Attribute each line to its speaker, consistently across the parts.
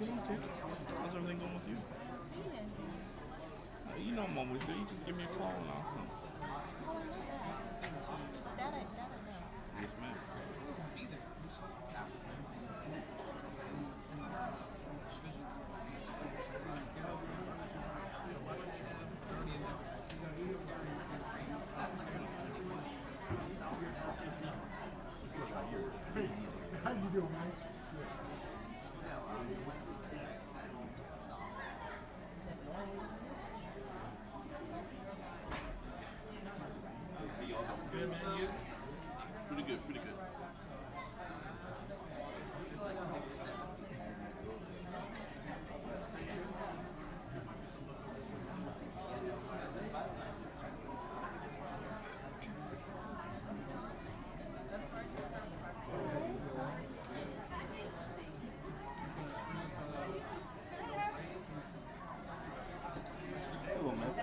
Speaker 1: Okay. How's everything going with you? You know I'm always there. You just give me a call and I'll come. Yes, ma'am.
Speaker 2: How you doing, man?
Speaker 1: Good, man. You? Pretty good, pretty good. Hello, man.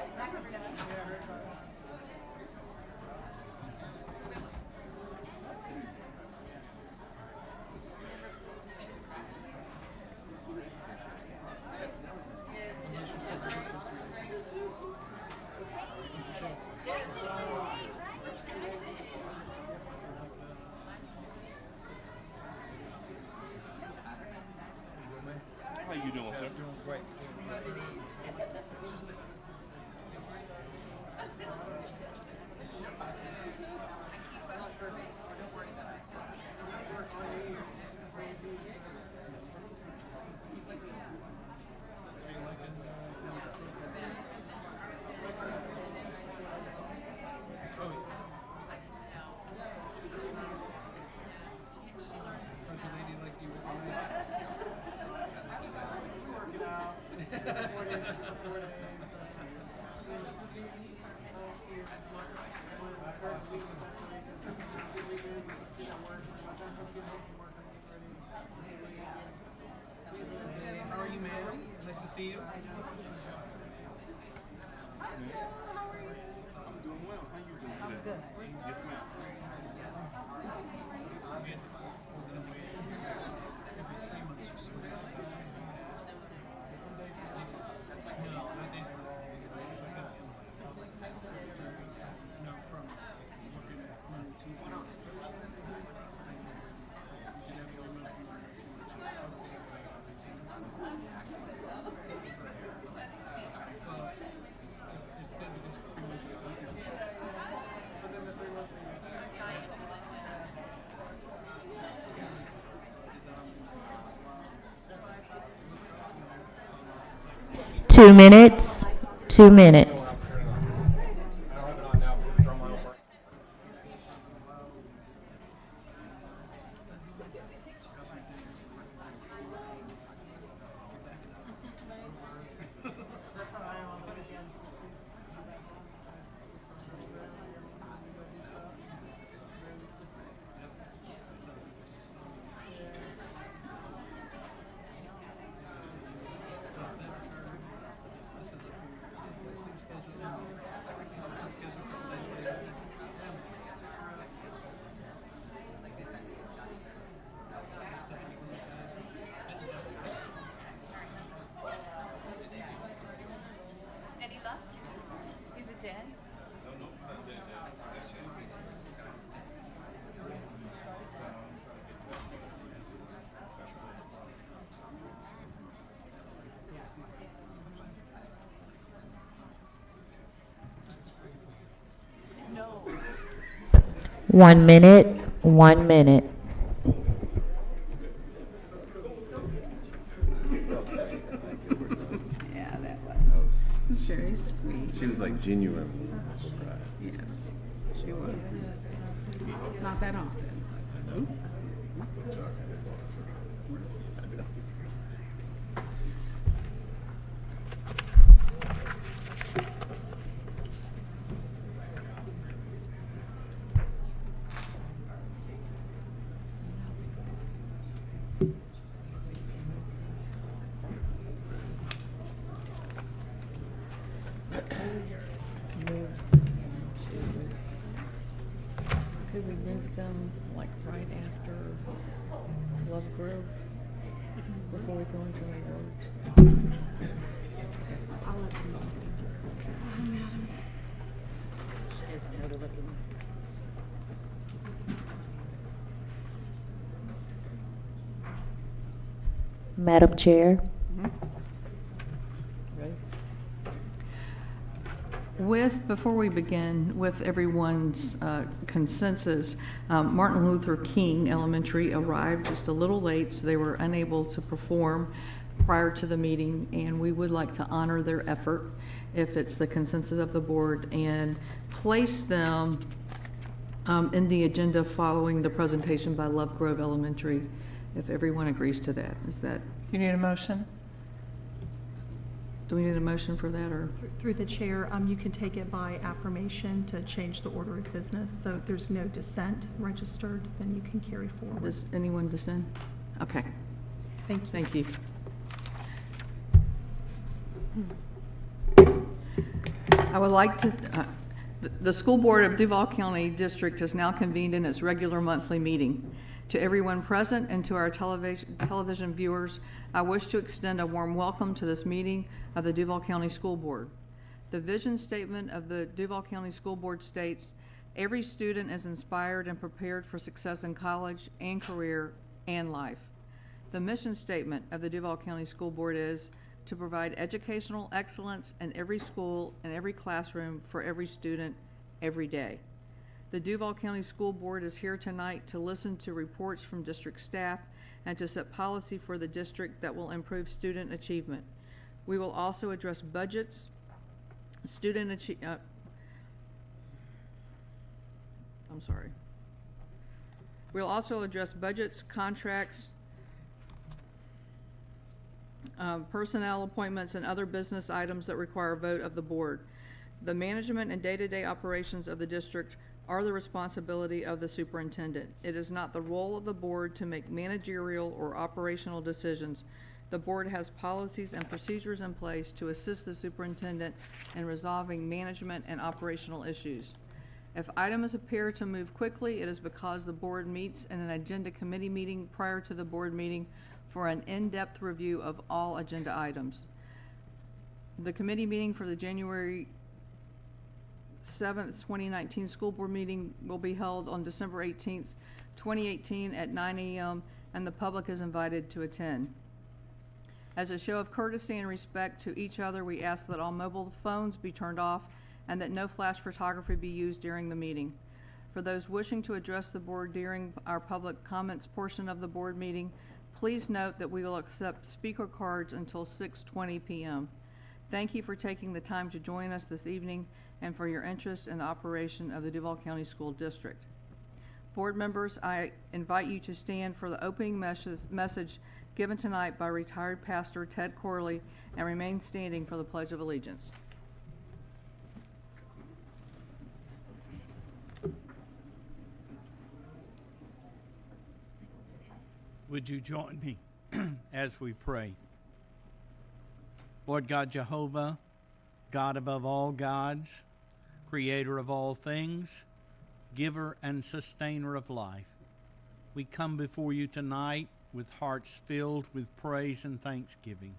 Speaker 3: 2 minutes. 2 minutes. One minute. 1 minute.
Speaker 4: Yeah, that was. It's very sweet.
Speaker 1: She was like genuine surprised.
Speaker 4: Yes, she was. Not that often. Could we move them like right after Love Grove?
Speaker 3: Before we go into awards.
Speaker 4: I'll let them know.
Speaker 3: She doesn't know to look at me. Madam Chair.
Speaker 2: Before we begin, with everyone's consensus, Martin Luther King Elementary arrived just a little late, so they were unable to perform prior to the meeting, and we would like to honor their effort, if it's the consensus of the board, and place them in the agenda following the presentation by Love Grove Elementary, if everyone agrees to that. Is that?
Speaker 5: You need a motion?
Speaker 2: Do we need a motion for that, or?
Speaker 4: Through the chair, you can take it by affirmation to change the order of business. So if there's no dissent registered, then you can carry forward.
Speaker 2: Does anyone dissent? Okay.
Speaker 4: Thank you.
Speaker 2: Thank you. I would like to, the School Board of Duval County District has now convened in its regular monthly meeting. To everyone present and to our television viewers, I wish to extend a warm welcome to this meeting of the Duval County School Board. The vision statement of the Duval County School Board states, "Every student is inspired and prepared for success in college and career and life." The mission statement of the Duval County School Board is to provide educational excellence in every school and every classroom for every student every day. The Duval County School Board is here tonight to listen to reports from district staff and to set policy for the district that will improve student achievement. We will also address budgets, We'll also address budgets, contracts, personnel appointments, and other business items that require a vote of the board. The management and day-to-day operations of the district are the responsibility of the superintendent. It is not the role of the board to make managerial or operational decisions. The board has policies and procedures in place to assist the superintendent in resolving management and operational issues. If items appear to move quickly, it is because the board meets in an agenda committee meeting prior to the board meeting for an in-depth review of all agenda items. The committee meeting for the January 7th, 2019 school board meeting will be held on December 18th, 2018 at 9 a.m. and the public is invited to attend. As a show of courtesy and respect to each other, we ask that all mobile phones be turned off and that no flash photography be used during the meeting. For those wishing to address the board during our public comments portion of the board meeting, please note that we will accept speaker cards until 6:20 p.m. Thank you for taking the time to join us this evening and for your interest in the operation of the Duval County School District. Board members, I invite you to stand for the opening message given tonight by retired pastor Ted Corley and remain standing for the Pledge of Allegiance.
Speaker 6: Would you join me as we pray? Lord God Jehovah, God above all gods, creator of all things, giver and sustainer of life, we come before you tonight with hearts filled with praise and thanksgiving.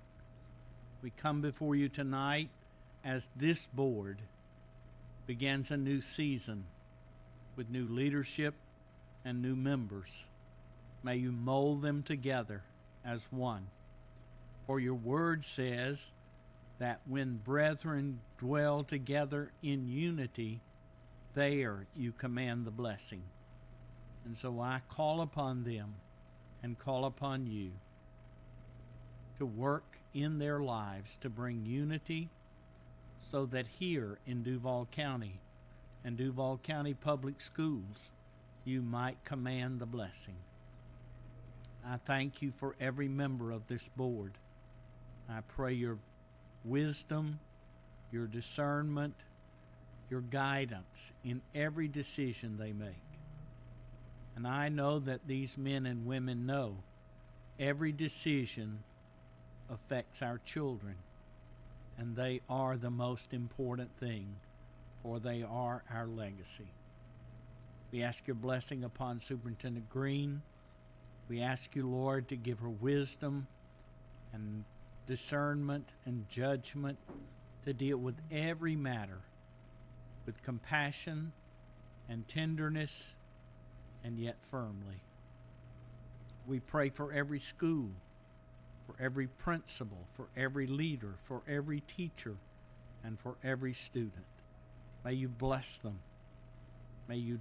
Speaker 6: We come before you tonight as this board begins a new season with new leadership and new members. May you mold them together as one. For your word says that when brethren dwell together in unity, there you command the blessing. And so I call upon them and call upon you to work in their lives to bring unity so that here in Duval County and Duval County Public Schools, you might command the blessing. I thank you for every member of this board. I pray your wisdom, your discernment, your guidance in every decision they make. And I know that these men and women know every decision affects our children, and they are the most important thing, for they are our legacy. We ask your blessing upon Superintendent Green. We ask you, Lord, to give her wisdom and discernment and judgment to deal with every matter with compassion and tenderness and yet firmly. We pray for every school, for every principal, for every leader, for every teacher, and for every student. May you bless them. May you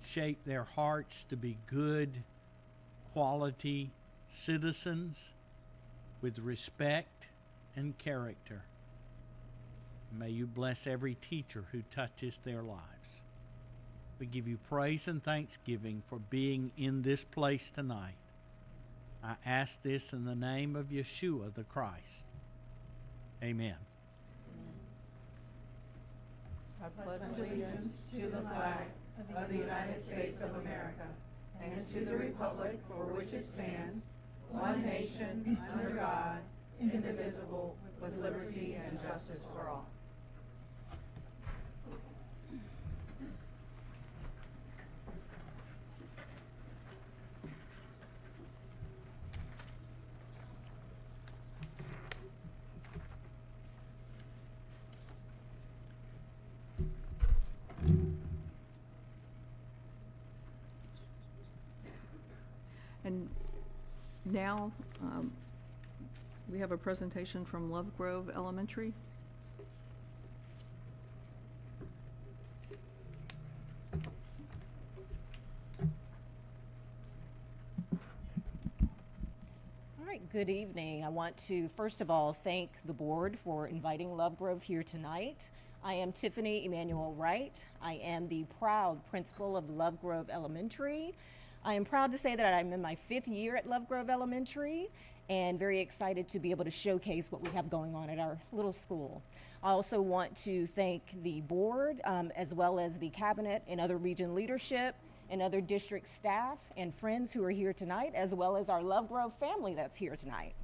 Speaker 6: shape their hearts to be good, quality citizens with respect and character. May you bless every teacher who touches their lives. We give you praise and thanksgiving for being in this place tonight. I ask this in the name of Yeshua the Christ. Amen.
Speaker 2: I pledge
Speaker 5: allegiance to the flag of the United States of America and to the republic for which it stands, one nation, under God, indivisible, with liberty and justice for all.
Speaker 2: And now we have a presentation from Love Grove Elementary.
Speaker 7: All right, good evening. I want to first of all thank the board for inviting Love Grove here tonight. I am Tiffany Emanuel Wright. I am the proud principal of Love Grove Elementary. I am proud to say that I'm in my 5th year at Love Grove Elementary and very excited to be able to showcase what we have going on at our little school. I also want to thank the board as well as the cabinet and other region leadership and other district staff and friends who are here tonight, as well as our Love Grove family that's here tonight.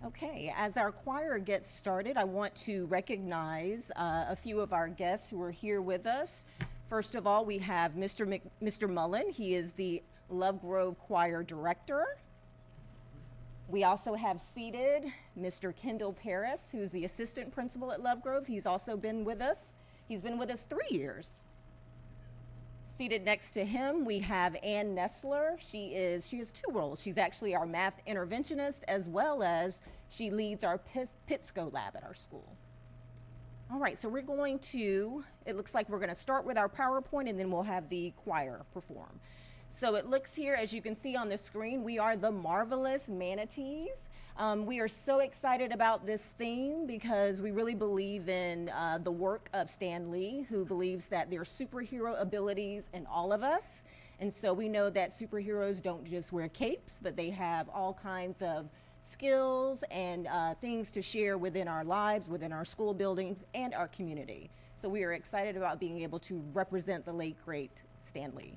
Speaker 7: Okay, as our choir gets started, I want to recognize a few of our guests who are here with us. First of all, we have Mr. Mullen. He is the Love Grove Choir Director. We also have seated Mr. Kendall Paris, who's the Assistant Principal at Love Grove. He's also been with us. He's been with us 3 years. Seated next to him, we have Ann Nestler. She has 2 roles. She's actually our math interventionist, as well as she leads our PITSCO lab at our school. All right, so it looks like we're gonna start with our PowerPoint and then we'll have the choir perform. So it looks here, as you can see on the screen, we are the Marvelous Manatees. We are so excited about this theme because we really believe in the work of Stan Lee, who believes that there are superhero abilities in all of us. And so we know that superheroes don't just wear capes, but they have all kinds of skills and things to share within our lives, within our school buildings, and our community. So we are excited about being able to represent the late, great Stan Lee.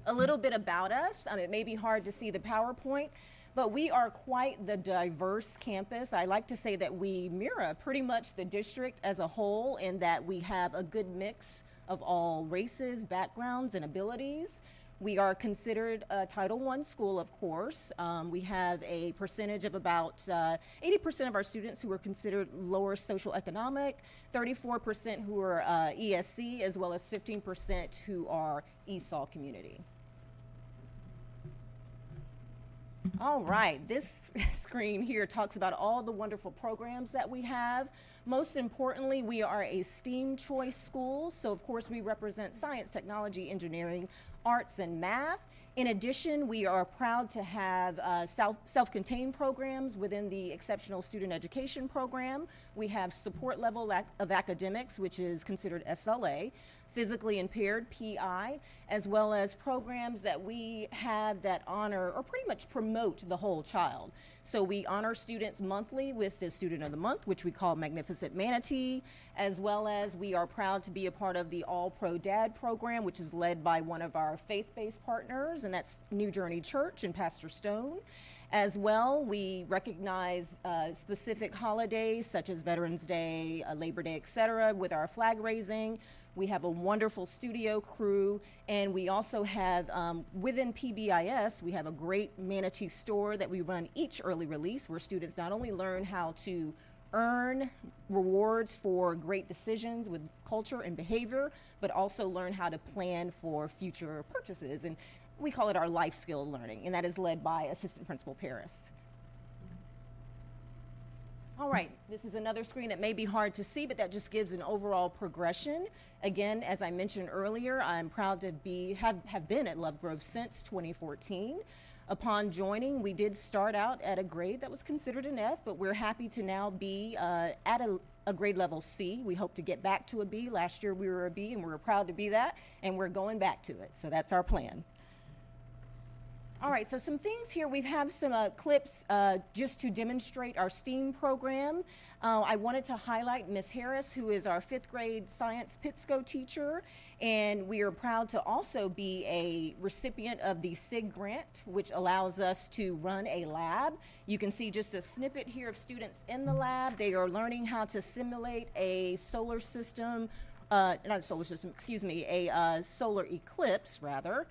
Speaker 7: A little bit about us. It may be hard to see the PowerPoint, but we are quite the diverse campus. I like to say that we mirror pretty much the district as a whole in that we have a good mix of all races, backgrounds, and abilities. We are considered a Title I school, of course. We have a percentage of about 80% of our students who are considered lower socioeconomic, 34% who are ESC, as well as 15% who are ESOL community. All right, this screen here talks about all the wonderful programs that we have. Most importantly, we are a STEAM choice school, so of course we represent science, technology, engineering, arts, and math. In addition, we are proud to have self-contained programs within the Exceptional Student Education Program. We have support level of academics, which is considered SLA. physically impaired, PI, as well as programs that we have that honor or pretty much promote the whole child. So we honor students monthly with the Student of the Month, which we call Magnificent Manatee, as well as we are proud to be a part of the All Pro Dad program, which is led by one of our faith-based partners, and that's New Journey Church and Pastor Stone. As well, we recognize specific holidays such as Veterans Day, Labor Day, etc., with our flag raising. We have a wonderful studio crew, and we also have, within PBIS, we have a great Manatee store that we run each early release, where students not only learn how to earn rewards for great decisions with culture and behavior, but also learn how to plan for future purchases. And we call it our life skill learning, and that is led by Assistant Principal Paris. All right, this is another screen that may be hard to see, but that just gives an overall progression. Again, as I mentioned earlier, I'm proud to have been at Lovegrove since 2014. Upon joining, we did start out at a grade that was considered an F, but we're happy to now be at a grade level C. We hope to get back to a B. Last year we were a B, and we were proud to be that, and we're going back to it. So that's our plan. All right, so some things here. We have some clips just to demonstrate our STEAM program. I wanted to highlight Ms. Harris, who is our 5th grade science PITSCO teacher, and we are proud to also be a recipient of the SIG grant, which allows us to run a lab. You can see just a snippet here of students in the lab. They are learning how to simulate a solar system, not a solar system, excuse me, a solar eclipse, rather.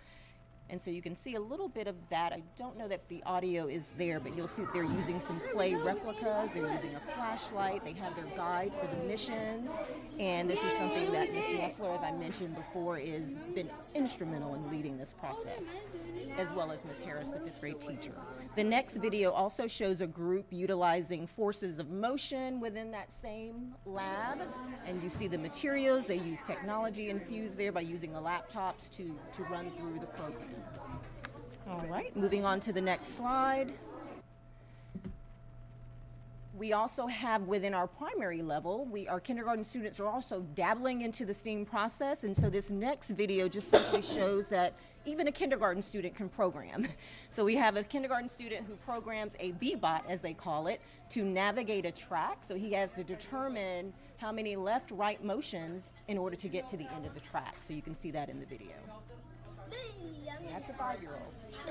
Speaker 7: And so you can see a little bit of that. I don't know that the audio is there, but you'll see they're using some clay replicas. They're using a flashlight. They have their guide for the missions. And this is something that Ms. Nessler, as I mentioned before, has been instrumental in leading this process, as well as Ms. Harris, the 5th grade teacher. The next video also shows a group utilizing forces of motion within that same lab. And you see the materials. They use technology infused there by using the laptops to run through the program. All right, moving on to the next slide. We also have within our primary level, our kindergarten students are also dabbling into the STEAM process, and so this next video just simply shows that even a kindergarten student can program. So we have a kindergarten student who programs a B-bot, as they call it, to navigate a track. So he has to determine how many left-right motions in order to get to the end of the track. So you can see that in the video. That's a 5-year-old. I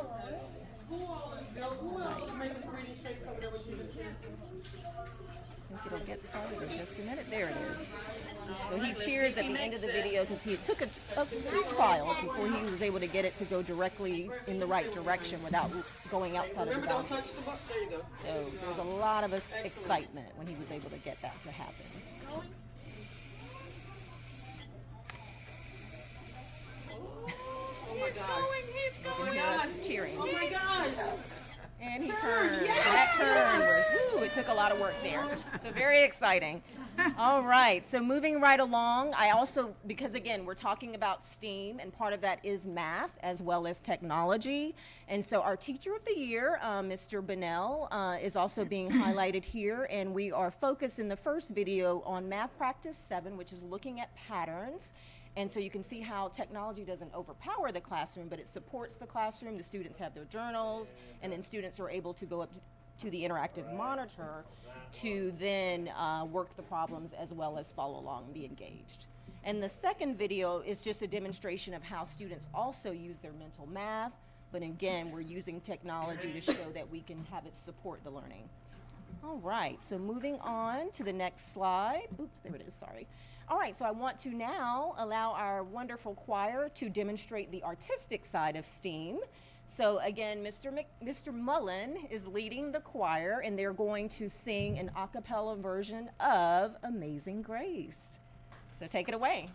Speaker 7: think it'll get started in just a minute. There it is. So he cheers at the end of the video because he took a trial before he was able to get it to go directly in the right direction without going outside of the boundary. So there was a lot of excitement when he was able to get that to happen.
Speaker 5: Oh my gosh.
Speaker 7: You can hear us cheering.
Speaker 5: Oh my gosh.
Speaker 7: And he turned. Yes! That turn was, woo, it took a lot of work there. So very exciting. All right, so moving right along, I also, because again, we're talking about STEAM, and part of that is math as well as technology. And so our Teacher of the Year, Mr. Bunnell, is also being highlighted here, and we are focused in the first video on Math Practice 7, which is looking at patterns. And so you can see how technology doesn't overpower the classroom, but it supports the classroom. The students have their journals, and then students are able to go up to the interactive monitor to then work the problems as well as follow along and be engaged. And the second video is just a demonstration of how students also use their mental math, but again, we're using technology to show that we can have it support the learning. All right, so moving on to the next slide. Oops, there it is, sorry. All right, so I want to now allow our wonderful choir to demonstrate the artistic side of STEAM. So again, Mr. Mullen is leading the choir, and they're going to sing an a cappella version of Amazing Grace. So take it away.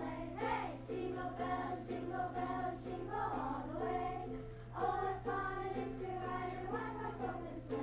Speaker 8: sleigh. Hey, jingle bells, jingle all the way. Oh, what fun it is to ride in a one-horse open sleigh.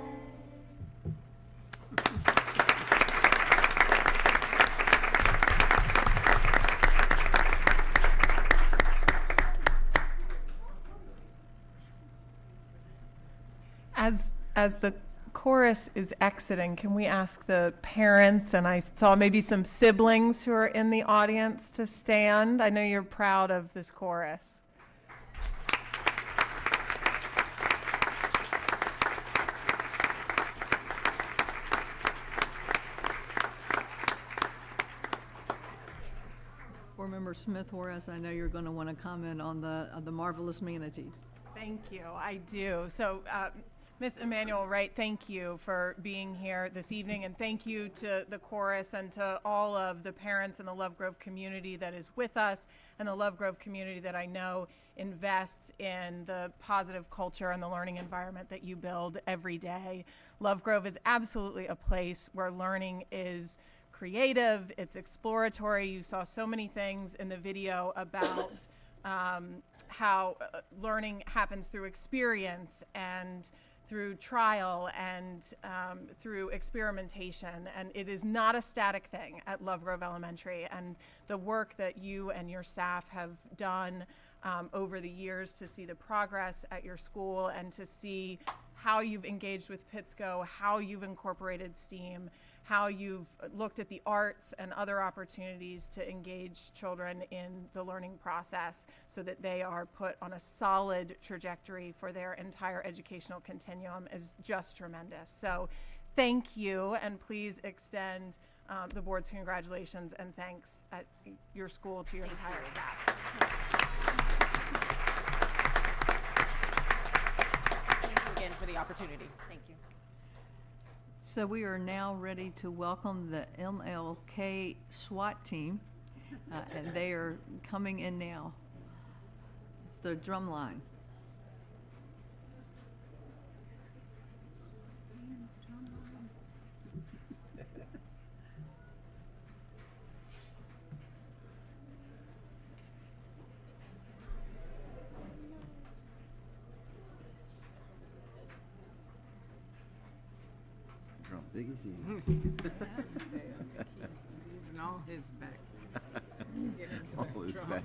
Speaker 9: As the chorus is exiting, can we ask the parents, and I saw maybe some siblings who are in the audience, to stand? I know you're proud of this chorus.
Speaker 2: Board Member Smith Horace, I know you're going to want to comment on the marvelous manatees.
Speaker 9: Thank you, I do. So, Ms. Emmanuel Wright, thank you for being here this evening, and thank you to the chorus and to all of the parents in the Love Grove community that is with us, and the Love Grove community that I know invests in the positive culture and the learning environment that you build every day. Love Grove is absolutely a place where learning is creative, it's exploratory. You saw so many things in the video about how learning happens through experience and through trial and through experimentation, and it is not a static thing at Love Grove Elementary. And the work that you and your staff have done over the years to see the progress at your school and to see how you've engaged with PITSCO, how you've incorporated STEAM, how you've looked at the arts and other opportunities to engage children in the learning process so that they are put on a solid trajectory for their entire educational continuum is just tremendous. So thank you, and please extend the board's congratulations and thanks at your school to your entire staff.
Speaker 7: Thank you again for the opportunity. Thank you.
Speaker 2: So we are now ready to welcome the MLK SWAT team, and they are coming in now. It's the drum line.
Speaker 1: Drum big as you.
Speaker 10: Using all his back. Get into
Speaker 1: All
Speaker 10: that
Speaker 1: his
Speaker 10: drum.
Speaker 1: back.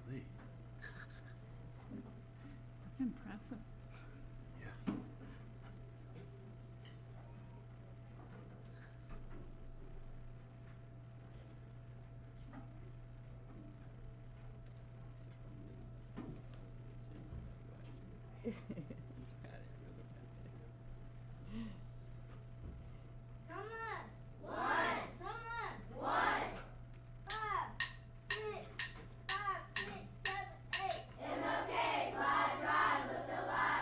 Speaker 1: Golly.
Speaker 10: That's impressive.
Speaker 1: Yeah.
Speaker 8: Drumline, one. Drumline, one. 5, 6, 7, 8. MLK, fly, drive, look alive.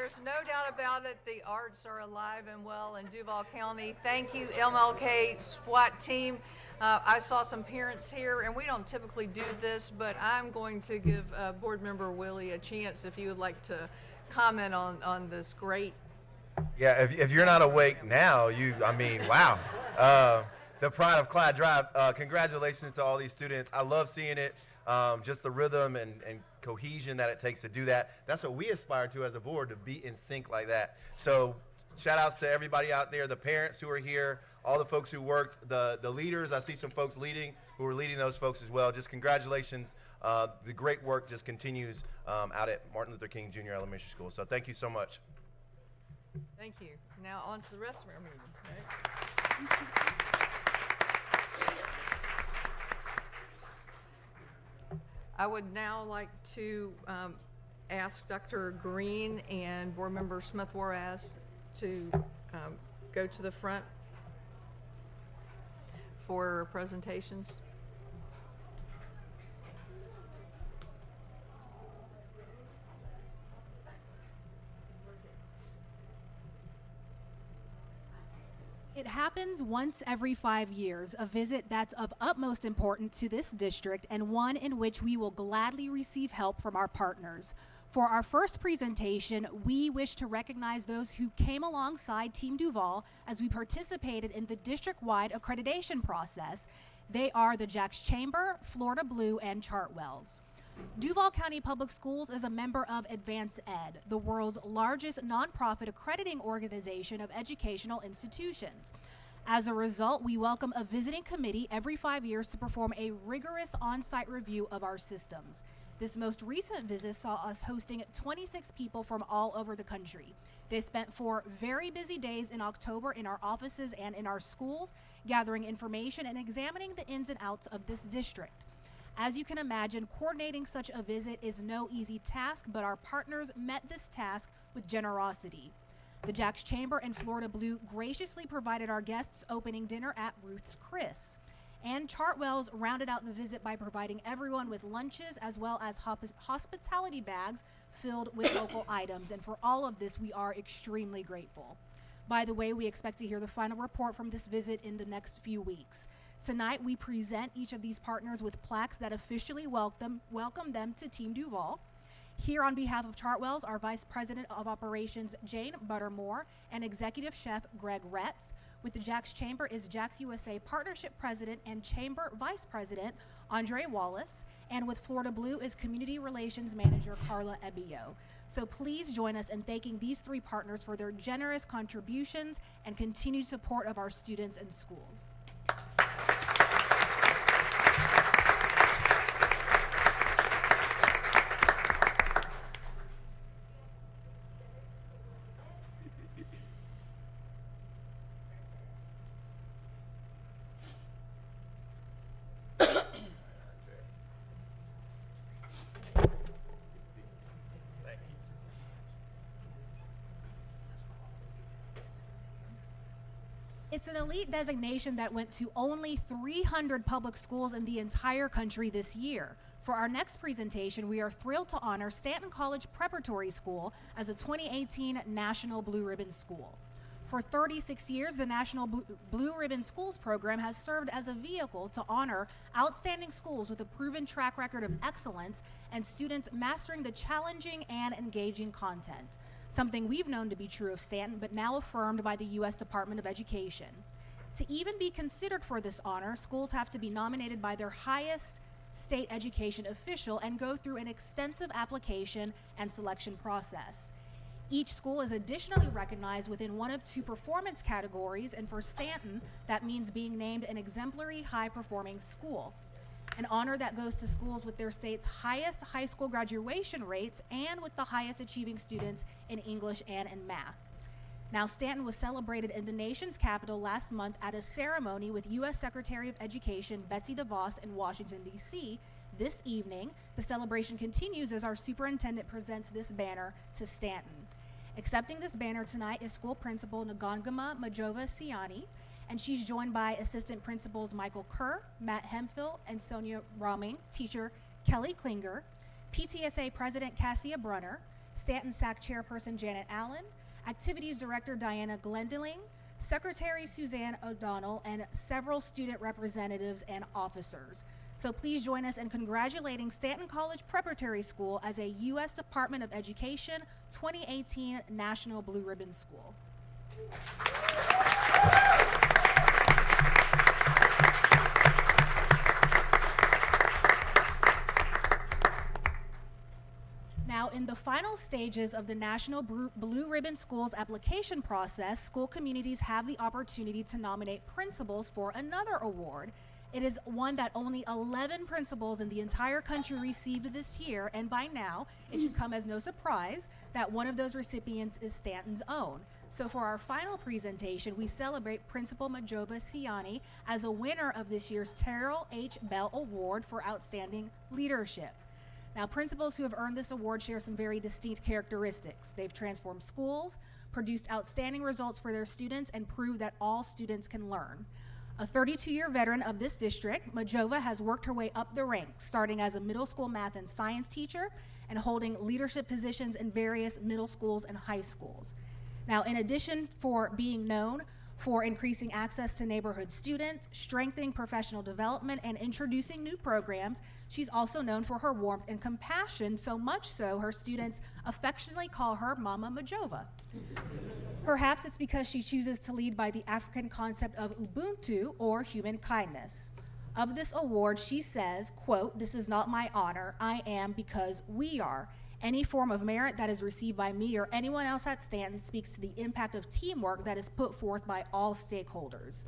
Speaker 2: There's no doubt about it. The arts are alive and well in Duval County. Thank you, MLK SWAT team. I saw some parents here, and we don't typically do this, but I'm going to give Board Member Willie a chance if you would like to comment on this great.
Speaker 11: Yeah, if you're not awake now, wow. The Pride of Clyde Drive, congratulations to all these students. I love seeing it, just the rhythm and cohesion that it takes to do that. That's what we aspire to as a board, to be in sync like that. So shout outs to everybody out there, the parents who are here, all the folks who worked, the leaders. I see some folks who are leading those folks as well. Just congratulations. The great work just continues out at Martin Luther King Jr. Elementary School. So thank you so much.
Speaker 2: Thank you. Now on to the rest of our meeting. Right? I would now like to ask Dr. Green and Board Member Smith-Warras to go to the front for presentations.
Speaker 12: It happens once every 5 years, a visit that's of utmost importance to this district and one in which we will gladly receive help from our partners. For our first presentation, we wish to recognize those who came alongside Team Duval as we participated in the district-wide accreditation process. They are the Jacks Chamber, Florida Blue, and Chartwells. Duval County Public Schools is a member of Advance Ed, the world's largest nonprofit accrediting organization of educational institutions. As a result, we welcome a visiting committee every 5 years to perform a rigorous on-site review of our systems. This most recent visit saw us hosting 26 people from all over the country. They spent 4 very busy days in October in our offices and in our schools, gathering information and examining the ins and outs of this district. As you can imagine, coordinating such a visit is no easy task, but our partners met this task with generosity. The Jacks Chamber and Florida Blue graciously provided our guests opening dinner at Ruth's Chris. And Chartwells rounded out the visit by providing everyone with lunches as well as hospitality bags filled with local items. And for all of this, we are extremely grateful. By the way, we expect to hear the final report from this visit in the next few weeks. Tonight, we present each of these partners with plaques that officially welcome them to Team Duval. Here on behalf of Chartwells, our Vice President of Operations, Jane Buttermore, and Executive Chef, Greg Retz. With the Jacks Chamber is Jacks USA Partnership President and Chamber Vice President, Andre Wallace. And with Florida Blue is Community Relations Manager, Carla Ebio. So please join us in thanking these 3 partners for their generous contributions and continued support of our students and schools. It's an elite designation that went to only 300 public schools in the entire country this year. For our next presentation, we are thrilled to honor Stanton College Preparatory School as a 2018 National Blue Ribbon School. For 36 years, the National Blue Ribbon Schools program has served as a vehicle to honor outstanding schools with a proven track record of excellence and students mastering the challenging and engaging content. Something we've known to be true of Stanton, but now affirmed by the U.S. Department of Education. To even be considered for this honor, schools have to be nominated by their highest state education official and go through an extensive application and selection process. Each school is additionally recognized within one of 2 performance categories, and for Stanton, that means being named an exemplary high-performing school. An honor that goes to schools with their state's highest high school graduation rates and with the highest achieving students in English and in math. Now, Stanton was celebrated in the nation's capital last month at a ceremony with U.S. Secretary of Education Betsy DeVos in Washington, D.C. This evening, the celebration continues as our superintendent presents this banner to Stanton. Accepting this banner tonight is school principal Ngongoma Majova Siani, and she's joined by assistant principals Michael Kerr, Matt Hemphill, and Sonia Roming, teacher Kelly Klinger, PTSA President Cassia Brunner, Stanton SAC Chairperson Janet Allen, Activities Director Diana Glendeling, Secretary Suzanne O'Donnell, and several student representatives and officers. So please join us in congratulating Stanton College Preparatory School as a U.S. Department of Education 2018 National Blue Ribbon School. Now, in the final stages of the National Blue Ribbon Schools application process, school communities have the opportunity to nominate principals for another award. It is one that only 11 principals in the entire country received this year, and by now, it should come as no surprise that one of those recipients is Stanton's own. So for our final presentation, we celebrate Principal Majova Siani as a winner of this year's Terrell H. Bell Award for Outstanding Leadership. Now, principals who have earned this award share some very distinct characteristics. They've transformed schools, produced outstanding results for their students, and proved that all students can learn. A 32-year veteran of this district, Majova has worked her way up the ranks, starting as a middle school math and science teacher and holding leadership positions in various middle schools and high schools. Now, in addition for being known for increasing access to neighborhood students, strengthening professional development, and introducing new programs, she's also known for her warmth and compassion, so much so her students affectionately call her Mama Majova. Perhaps it's because she chooses to lead by the African concept of Ubuntu, or human kindness. Of this award, she says, quote, "This is not my honor, I am because we are. Any form of merit that is received by me or anyone else at Stanton speaks to the impact of teamwork that is put forth by all stakeholders."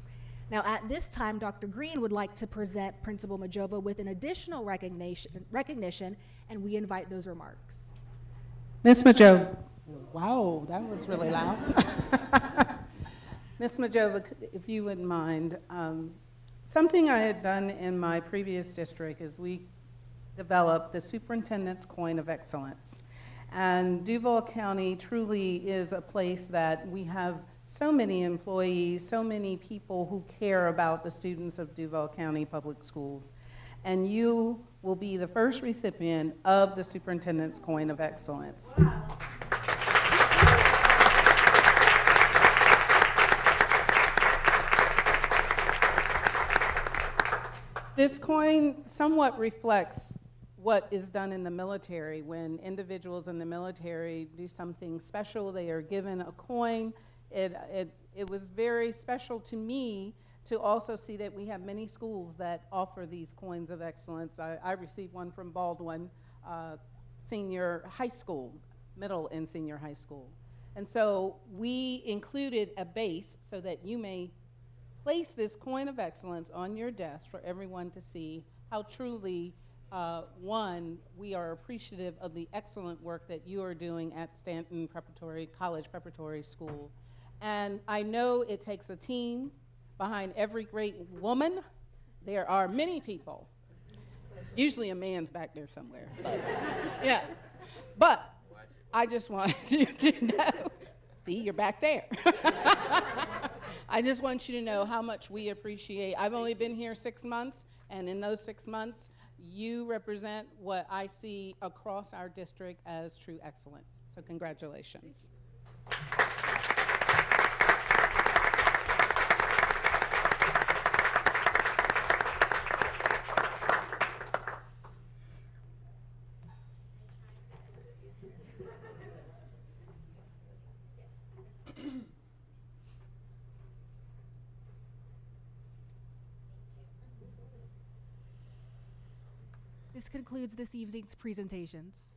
Speaker 12: Now, at this time, Dr. Green would like to present Principal Majova with an additional recognition, and we invite those remarks.
Speaker 13: Ms. Majova, wow, that was really loud. Ms. Majova, if you wouldn't mind, something I had done in my previous district is we developed the Superintendent's Coin of Excellence. And Duval County truly is a place that we have so many employees, so many people who care about the students of Duval County Public Schools. And you will be the first recipient of the Superintendent's Coin of Excellence. Wow. This coin somewhat reflects what is done in the military. When individuals in the military do something special, they are given a coin. It was very special to me to also see that we have many schools that offer these coins of excellence. I received one from Baldwin Senior High School, middle and senior high school. And so we included a base so that you may place this coin of excellence on your desk for everyone to see how truly one, we are appreciative of the excellent work that you are doing at Stanton College Preparatory School. And I know it takes a team behind every great woman. There are many people. Usually a man's back there somewhere. But, yeah. But I just want you to know, see, you're back there. I just want you to know how much we appreciate. I've only been here 6 months, and in those 6 months, you represent what I see across our district as true excellence. So congratulations.
Speaker 12: This concludes this evening's presentations.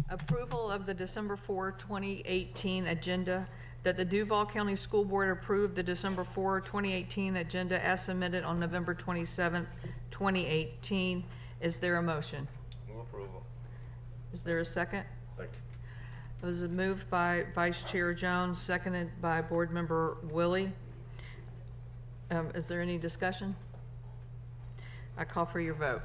Speaker 2: Approval of the December 4, 2018 agenda, that the Duval County School Board approve the December 4, 2018 agenda as submitted on November 27, 2018. Is there a motion?
Speaker 11: Move approval.
Speaker 2: Is there a second?
Speaker 11: Second.
Speaker 2: It was moved by Vice Chair Jones, seconded by Board Member Willie. Is there any discussion? I call for your vote.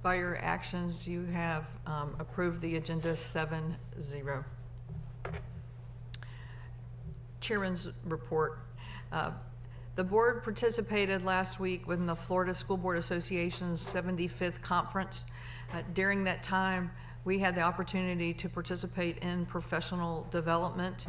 Speaker 2: By your actions, you have approved the agenda 7-0. Chairman's report. The board participated last week within the Florida School Board Association's 75th conference. During that time, we had the opportunity to participate in professional development,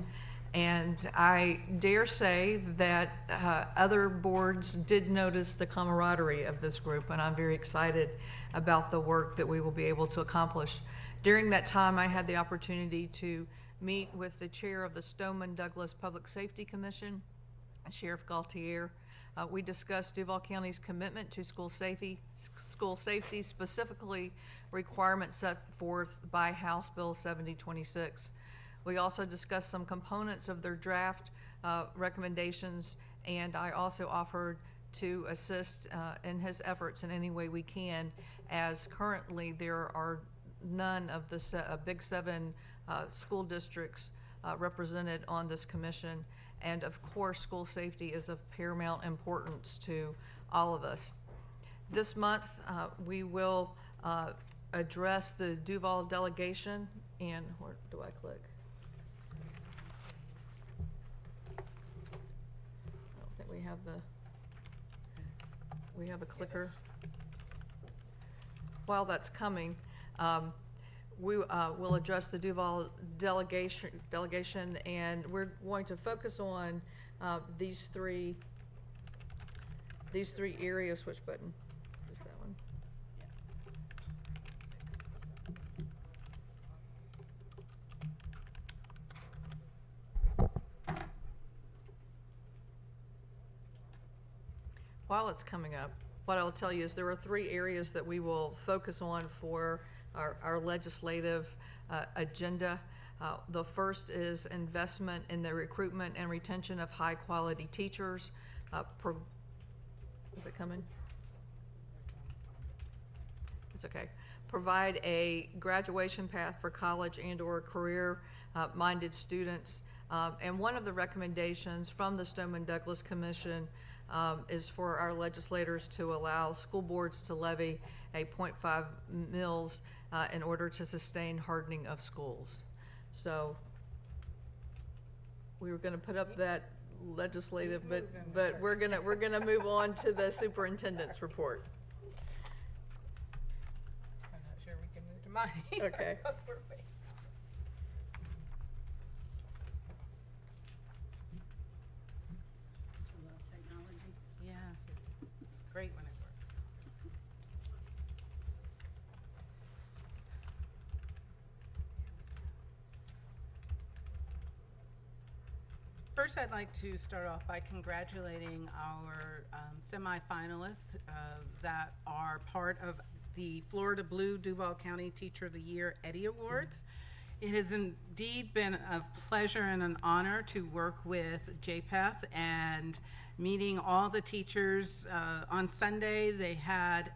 Speaker 2: and I dare say that other boards did notice the camaraderie of this group, and I'm very excited about the work that we will be able to accomplish. During that time, I had the opportunity to meet with the chair of the Stoneman Douglas Public Safety Commission, Sheriff Gaultier. We discussed Duval County's commitment to school safety, specifically requirements set forth by House Bill 7026. We also discussed some components of their draft recommendations, and I also offered to assist in his efforts in any way we can, as currently there are none of the Big Seven school districts represented on this commission. And of course, school safety is of paramount importance to all of us. This month, we will address the Duval delegation, and where do I click? I don't think we have a clicker. While that's coming, we will address the Duval delegation, and we're going to focus on these three areas. Which button is that one? While it's coming up, what I'll tell you is there are three areas that we will focus on for our legislative agenda. The first is investment in the recruitment and retention of high-quality teachers. Is it coming? It's okay. Provide a graduation path for college and/or career-minded students. And one of the recommendations from the Stoneman Douglas Commission is for our legislators to allow school boards to levy a 0.5 mills in order to sustain hardening of schools. So we were going to put up that legislative, but we're gonna move on to the superintendent's report.
Speaker 13: I'm not sure we can move to mine.
Speaker 2: Okay.
Speaker 13: Yes, it's great when it works. First, I'd like to start off by congratulating our semifinalists that are part of the Florida Blue Duval County Teacher of the Year Eddie Awards. It has indeed been a pleasure and an honor to work with JPEF and meeting all the teachers. On Sunday, they had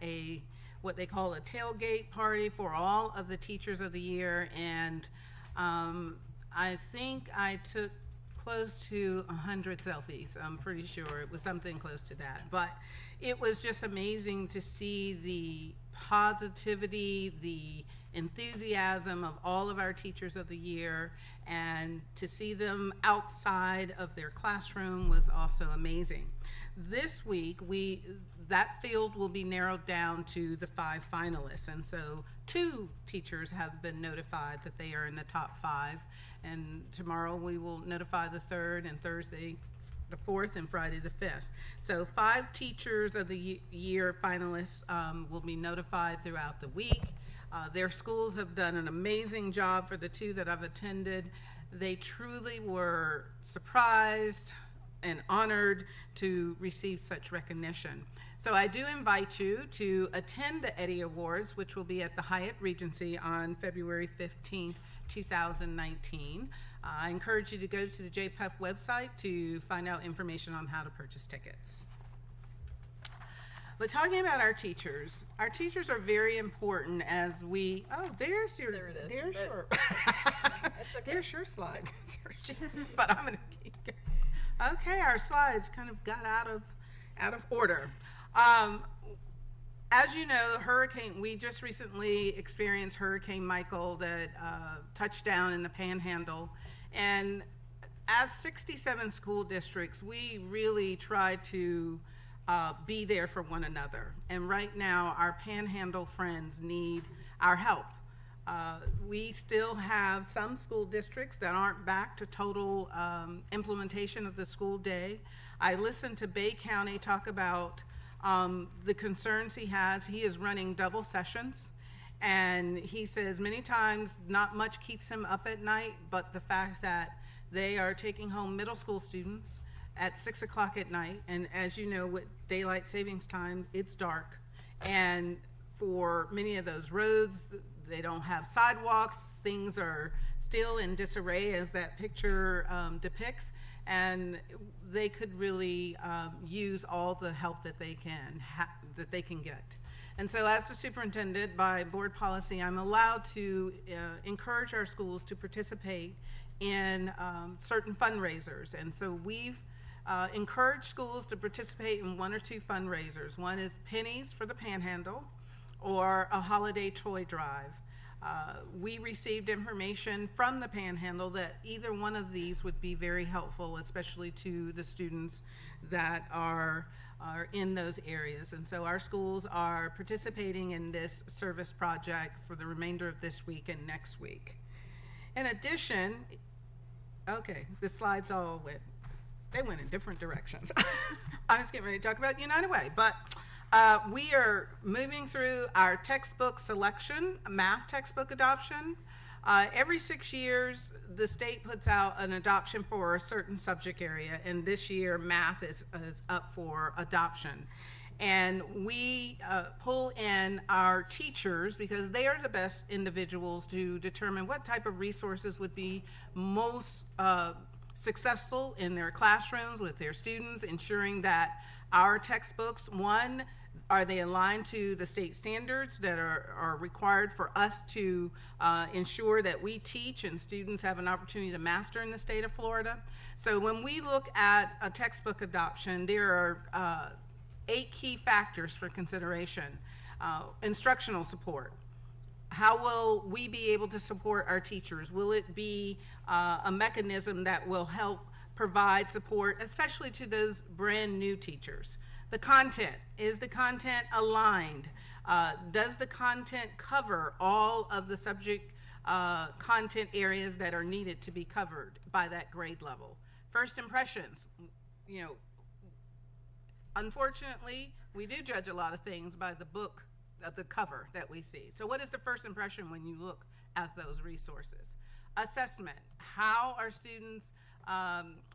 Speaker 13: what they call a tailgate party for all of the teachers of the year, and I think I took close to 100 selfies. I'm pretty sure it was something close to that. But it was just amazing to see the positivity, the enthusiasm of all of our teachers of the year, and to see them outside of their classroom was also amazing. This week, that field will be narrowed down to the 5 finalists, and so 2 teachers have been notified that they are in the top 5, and tomorrow we will notify the 3rd, and Thursday the 4th, and Friday the 5th. So 5 teachers of the year finalists will be notified throughout the week. Their schools have done an amazing job for the 2 that I've attended.
Speaker 14: They truly were surprised and honored to receive such recognition. So I do invite you to attend the Eddie Awards, which will be at the Hyatt Regency on February 15th, 2019. I encourage you to go to the JPUF website to find out information on how to purchase tickets. But talking about our teachers are very important as we, oh, there's your,
Speaker 10: There it is.
Speaker 14: there's
Speaker 10: But-
Speaker 14: your,
Speaker 10: okay.
Speaker 14: there's your slide. But I'm gonna keep going. Okay, our slides kind of got out of order. As you know, we just recently experienced Hurricane Michael that touched down in the Panhandle. And as 67 school districts, we really try to be there for one another. And right now, our Panhandle friends need our help. We still have some school districts that aren't back to total implementation of the school day. I listened to Bay County talk about the concerns he has. He is running double sessions, and he says many times not much keeps him up at night, but the fact that they are taking home middle school students at 6 o'clock at night, and as you know, with daylight savings time, it's dark, and for many of those roads, they don't have sidewalks. Things are still in disarray, as that picture depicts, and they could really use all the help that they can get. And so as the superintendent, by board policy, I'm allowed to encourage our schools to participate in certain fundraisers. And so we've encouraged schools to participate in one or two fundraisers. One is pennies for the Panhandle, or a holiday toy drive. We received information from the Panhandle that either one of these would be very helpful, especially to the students that are in those areas. And so our schools are participating in this service project for the remainder of this week and next week. In addition, okay, the slides all went in different directions. I was getting ready to talk about United Way, but we are moving through our textbook selection, math textbook adoption. Every 6 years, the state puts out an adoption for a certain subject area, and this year, math is up for adoption. And we pull in our teachers because they are the best individuals to determine what type of resources would be most successful in their classrooms with their students, ensuring that our textbooks, one, are they aligned to the state standards that are required for us to ensure that we teach and students have an opportunity to master in the state of Florida? So when we look at a textbook adoption, there are 8 key factors for consideration. Instructional support. How will we be able to support our teachers? Will it be a mechanism that will help provide support, especially to those brand new teachers? The content, is the content aligned? Does the content cover all of the subject content areas that are needed to be covered by that grade level? First impressions, you know, unfortunately, we do judge a lot of things by the book, the cover that we see. So what is the first impression when you look at those resources? Assessment, how are students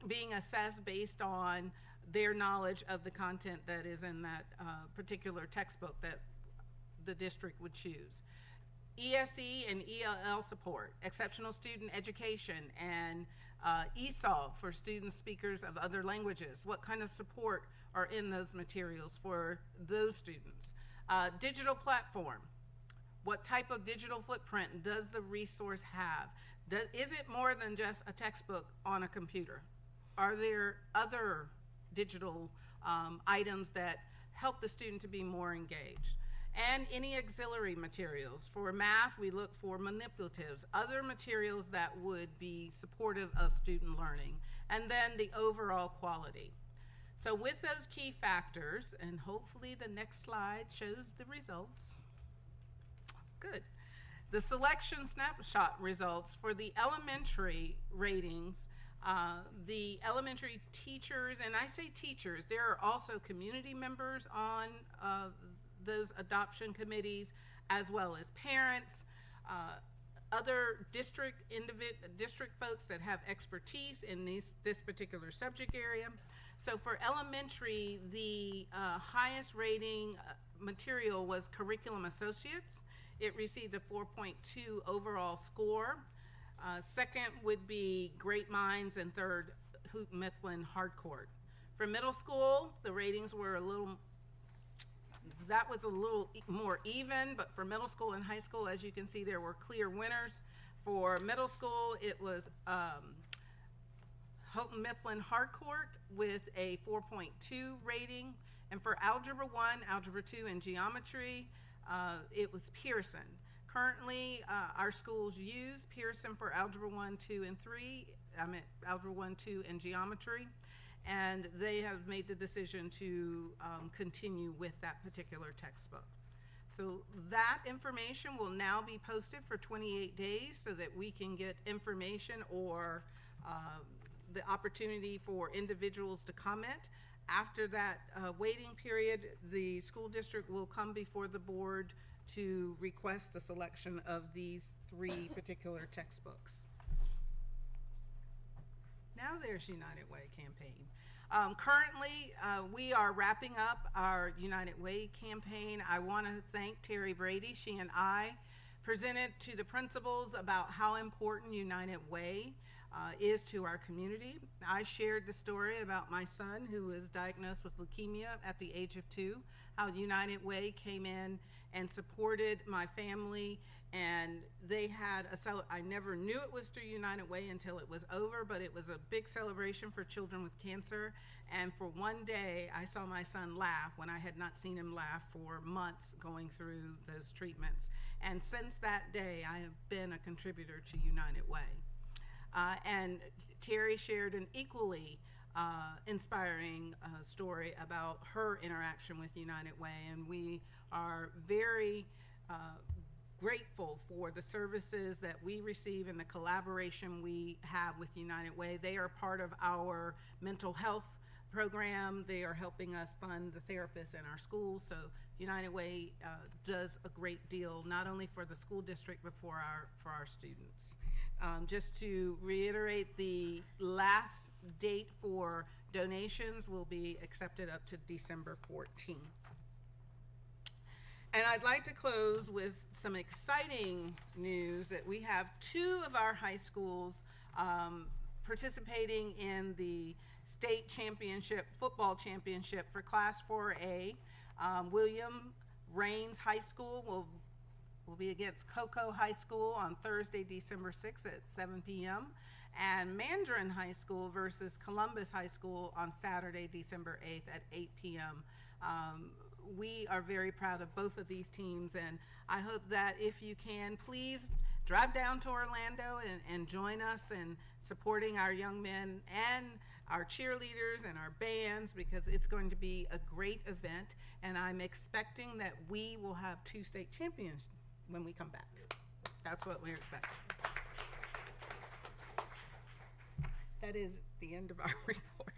Speaker 14: being assessed based on their knowledge of the content that is in that particular textbook that the district would choose? ESE and ELL support, exceptional student education, and ESOL for students speakers of other languages. What kind of support are in those materials for those students? Digital platform. What type of digital footprint does the resource have? Is it more than just a textbook on a computer? Are there other digital items that help the student to be more engaged? And any auxiliary materials. For math, we look for manipulatives, other materials that would be supportive of student learning, and then the overall quality. So with those key factors, and hopefully the next slide shows the results. Good. The selection snapshot results for the elementary ratings, the elementary teachers, and I say teachers, there are also community members on those adoption committees, as well as parents, other district folks that have expertise in this particular subject area. So for elementary, the highest rating material was Curriculum Associates. It received a 4.2 overall score. Second would be Great Minds, and third, Hoop Mifflin Hardcourt. For middle school, the ratings were a little more even, but for middle school and high school, as you can see, there were clear winners. For middle school, it was Houghton Mifflin Hardcourt with a 4.2 rating. And for Algebra 1, Algebra 2, and Geometry, it was Pearson. Currently, our schools use Pearson for Algebra 1, 2, and 3. Algebra 1, 2, and Geometry. And they have made the decision to continue with that particular textbook. So that information will now be posted for 28 days so that we can get information or the opportunity for individuals to comment. After that waiting period, the school district will come before the board to request a selection of these 3 particular textbooks. Now there's United Way campaign. Currently, we are wrapping up our United Way campaign. I want to thank Terry Brady. She and I presented to the principals about how important United Way is to our community. I shared the story about my son who was diagnosed with leukemia at the age of 2, how United Way came in and supported my family, and they had I never knew it was through United Way until it was over, but it was a big celebration for children with cancer. And for one day, I saw my son laugh when I had not seen him laugh for months going through those treatments. And since that day, I have been a contributor to United Way. And Terry shared an equally inspiring story about her interaction with United Way, and we are very grateful for the services that we receive and the collaboration we have with United Way. They are part of our mental health program. They are helping us fund the therapists in our schools. So United Way does a great deal, not only for the school district, but for our students. Just to reiterate, the last date for donations will be accepted up to December 14th. And I'd like to close with some exciting news that we have 2 of our high schools participating in the state championship, football championship for Class 4A. William Raines High School will be against Cocoa High School on Thursday, December 6th at 7 p.m. and Mandarin High School versus Columbus High School on Saturday, December 8th at 8 p.m. We are very proud of both of these teams, and I hope that if you can, please drive down to Orlando and join us in supporting our young men and our cheerleaders and our bands, because it's going to be a great event, and I'm expecting that we will have 2 state champions when we come back. That's what we're expecting. That is the end of our report.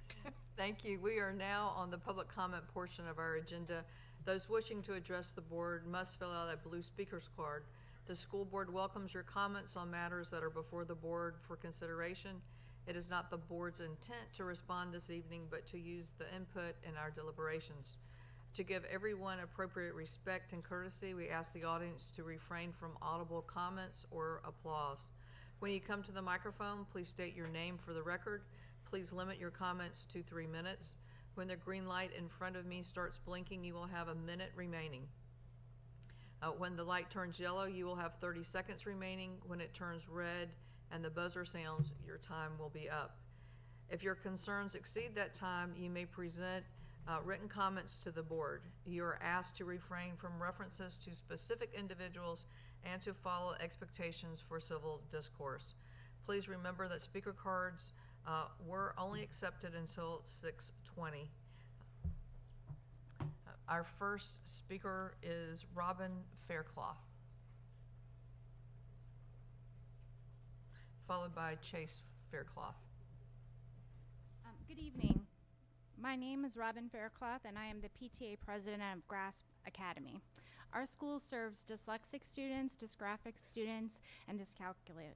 Speaker 2: Thank you. We are now on the public comment portion of our agenda. Those wishing to address the board must fill out a blue speaker's card. The school board welcomes your comments on matters that are before the board for consideration. It is not the board's intent to respond this evening, but to use the input in our deliberations. To give everyone appropriate respect and courtesy, we ask the audience to refrain from audible comments or applause. When you come to the microphone, please state your name for the record. Please limit your comments to 3 minutes. When the green light in front of me starts blinking, you will have a minute remaining. When the light turns yellow, you will have 30 seconds remaining. When it turns red and the buzzer sounds, your time will be up. If your concerns exceed that time, you may present written comments to the board. You are asked to refrain from references to specific individuals and to follow expectations for civil discourse. Please remember that speaker cards were only accepted until 6:20. Our first speaker is Robin Faircloth, followed by Chase Faircloth.
Speaker 15: Good evening. My name is Robin Faircloth, and I am the PTA president of Grasp Academy. Our school serves dyslexic students, dysgraphic students, and dyscalculic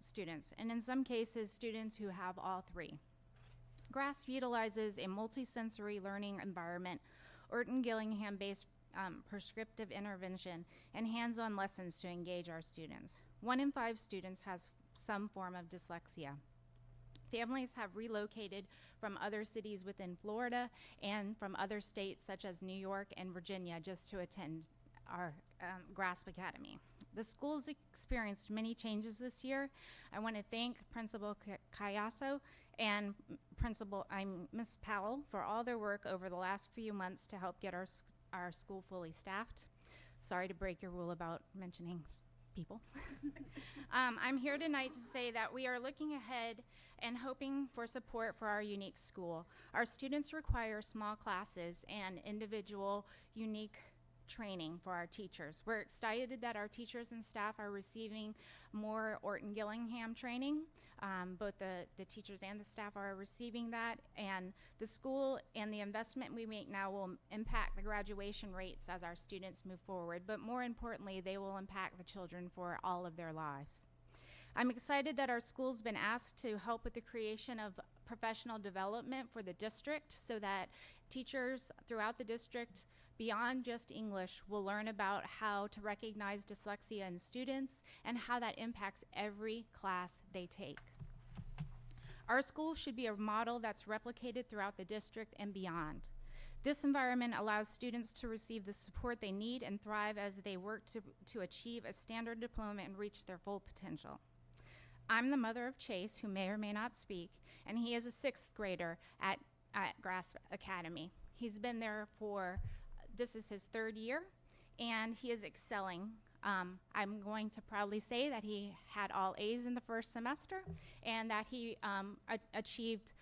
Speaker 15: students, and in some cases, students who have all three. GRASP utilizes a multisensory learning environment, Orton-Gillingham-based prescriptive intervention, and hands-on lessons to engage our students. 1 in 5 students has some form of dyslexia. Families have relocated from other cities within Florida and from other states such as New York and Virginia just to attend our GRASP Academy. The school's experienced many changes this year. I want to thank Principal Cayasso and Ms. Powell for all their work over the last few months to help get our school fully staffed. Sorry to break your rule about mentioning people. I'm here tonight to say that we are looking ahead and hoping for support for our unique school. Our students require small classes and individual, unique training for our teachers. We're excited that our teachers and staff are receiving more Orton-Gillingham training. Both the teachers and the staff are receiving that, and the school and the investment we make now will impact the graduation rates as our students move forward, but more importantly, they will impact the children for all of their lives. I'm excited that our school's been asked to help with the creation of professional development for the district so that teachers throughout the district, beyond just English, will learn about how to recognize dyslexia in students and how that impacts every class they take. Our school should be a model that's replicated throughout the district and beyond. This environment allows students to receive the support they need and thrive as they work to achieve a standard diploma and reach their full potential. I'm the mother of Chase, who may or may not speak, and he is a 6th grader at GRASP Academy. He's been there this is his 3rd year, and he is excelling. I'm going to proudly say that he had all A's in the first semester, and that he achieved,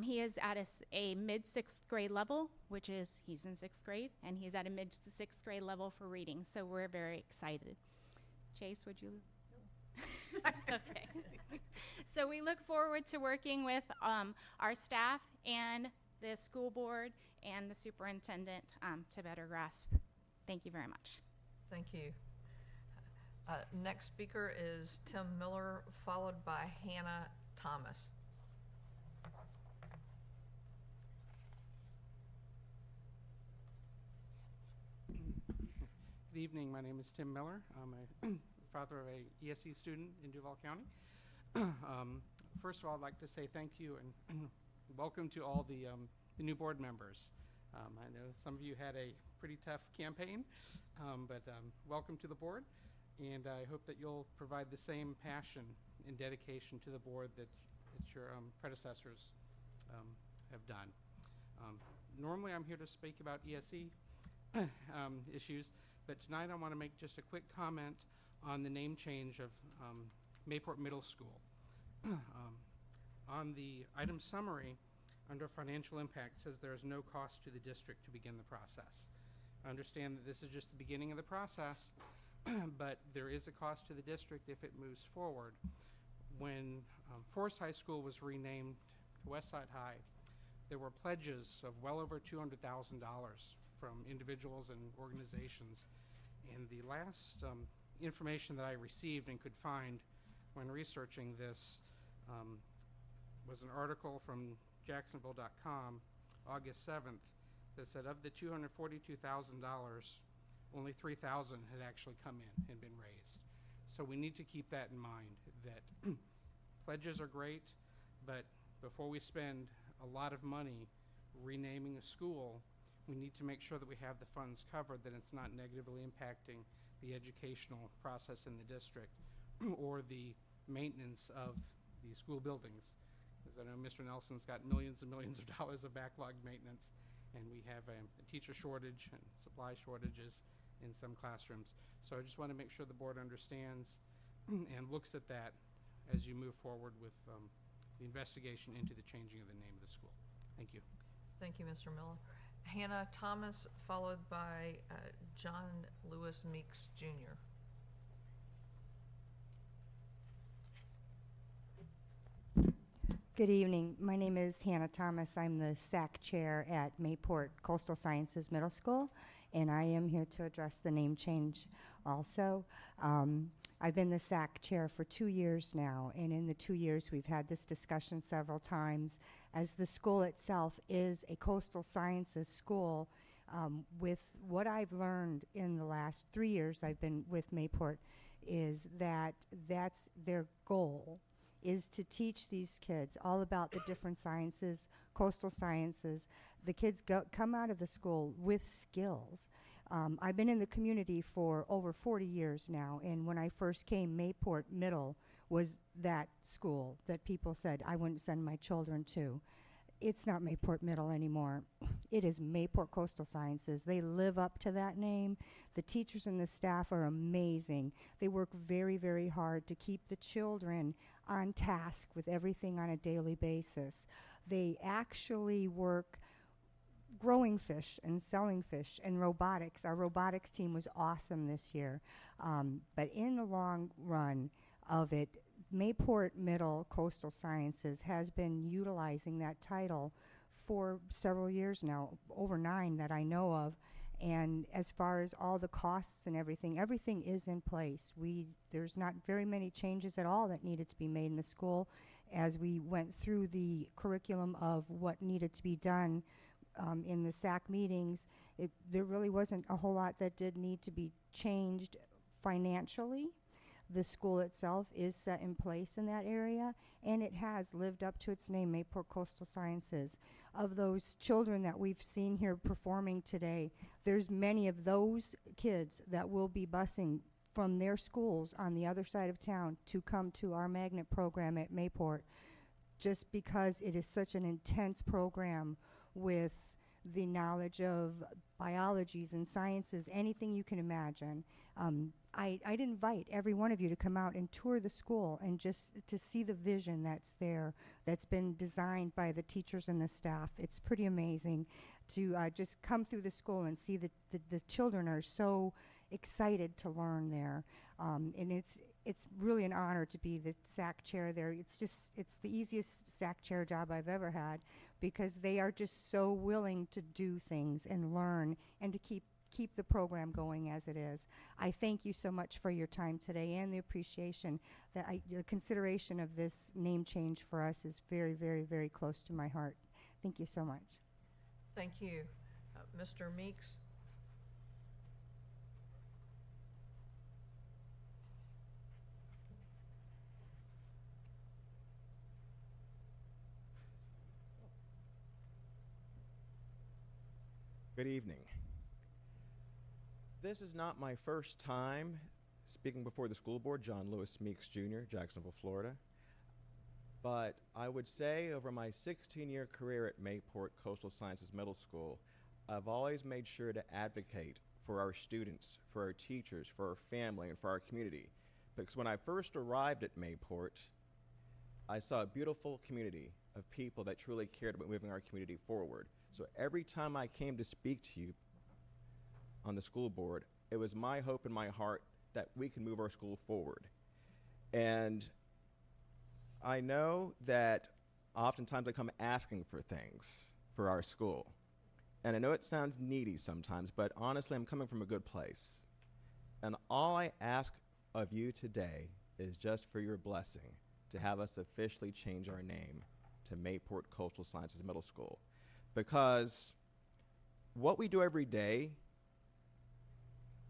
Speaker 15: he is at a mid-6th grade level, which is, he's in 6th grade, and he's at a mid-6th grade level for reading, so we're very excited. Chase, would you? Okay. So we look forward to working with our staff and the school board and the superintendent to better grasp. Thank you very much.
Speaker 16: Thank you. Next speaker is Tim Miller, followed by Hannah Thomas.
Speaker 17: Good evening. My name is Tim Miller. I'm a father of a ESE student in Duval County. First of all, I'd like to say thank you and welcome to all the new board members. I know some of you had a pretty tough campaign, but welcome to the board, and I hope that you'll provide the same passion and dedication to the board that your predecessors have done. Normally I'm here to speak about ESE issues, but tonight I want to make just a quick comment on the name change of Mayport Middle School. On the item summary, under financial impact, says there is no cost to the district to begin the process. I understand that this is just the beginning of the process, but there is a cost to the district if it moves forward. When Forest High School was renamed to Westside High, there were pledges of well over $200,000 from individuals and organizations. And the last information that I received and could find when researching this was an article from Jacksonville.com, August 7th, that said of the $242,000, only $3,000 had actually come in and been raised. So we need to keep that in mind, that pledges are great, but before we spend a lot of money renaming a school, we need to make sure that we have the funds covered, that it's not negatively impacting the educational process in the district or the maintenance of the school buildings. Because I know Mr. Nelson's got millions and millions of dollars of backlogged maintenance, and we have a teacher shortage and supply shortages in some classrooms. So I just want to make sure the board understands and looks at that as you move forward with the investigation into the changing of the name of the school. Thank you.
Speaker 16: Thank you, Mr. Miller. Hannah Thomas, followed by John Lewis Meeks, Jr.
Speaker 18: Good evening. My name is Hannah Thomas. I'm the SAC chair at Mayport Coastal Sciences Middle School, and I am here to address the name change also. I've been the SAC chair for 2 years now, and in the 2 years we've had this discussion several times. As the school itself is a coastal sciences school, with what I've learned in the last 3 years I've been with Mayport is that that's their goal, is to teach these kids all about the different sciences, coastal sciences. The kids come out of the school with skills. I've been in the community for over 40 years now, and when I first came, Mayport Middle was that school that people said I wouldn't send my children to. It's not Mayport Middle anymore. It is Mayport Coastal Sciences. They live up to that name. The teachers and the staff are amazing. They work very, very hard to keep the children on task with everything on a daily basis. They actually work growing fish and selling fish and robotics. Our robotics team was awesome this year. But in the long run of it, Mayport Middle Coastal Sciences has been utilizing that title for several years now, over 9 that I know of. And as far as all the costs and everything is in place. There's not very many changes at all that needed to be made in the school. As we went through the curriculum of what needed to be done in the SAC meetings, there really wasn't a whole lot that did need to be changed financially. The school itself is set in place in that area, and it has lived up to its name, Mayport Coastal Sciences. Of those children that we've seen here performing today, there's many of those kids that will be busing from their schools on the other side of town to come to our magnet program at Mayport, just because it is such an intense program with the knowledge of biologies and sciences, anything you can imagine. I'd invite every one of you to come out and tour the school and just to see the vision that's there, that's been designed by the teachers and the staff. It's pretty amazing to just come through the school and see that the children are so excited to learn there. And it's really an honor to be the SAC chair there. It's the easiest SAC chair job I've ever had, because they are just so willing to do things and learn and to keep the program going as it is. I thank you so much for your time today and the appreciation that the consideration of this name change for us is very, very, very close to my heart. Thank you so much.
Speaker 16: Thank you. Mr. Meeks?
Speaker 19: Good evening. This is not my first time speaking before the school board, John Lewis Meeks Jr., Jacksonville, Florida. But I would say over my 16-year career at Mayport Coastal Sciences Middle School, I've always made sure to advocate for our students, for our teachers, for our family, and for our community. Because when I first arrived at Mayport, I saw a beautiful community of people that truly cared about moving our community forward. So every time I came to speak to you on the school board, it was my hope in my heart that we can move our school forward. And I know that oftentimes I come asking for things for our school. And I know it sounds needy sometimes, but honestly, I'm coming from a good place. And all I ask of you today is just for your blessing to have us officially change our name to Mayport Coastal Sciences Middle School. Because what we do every day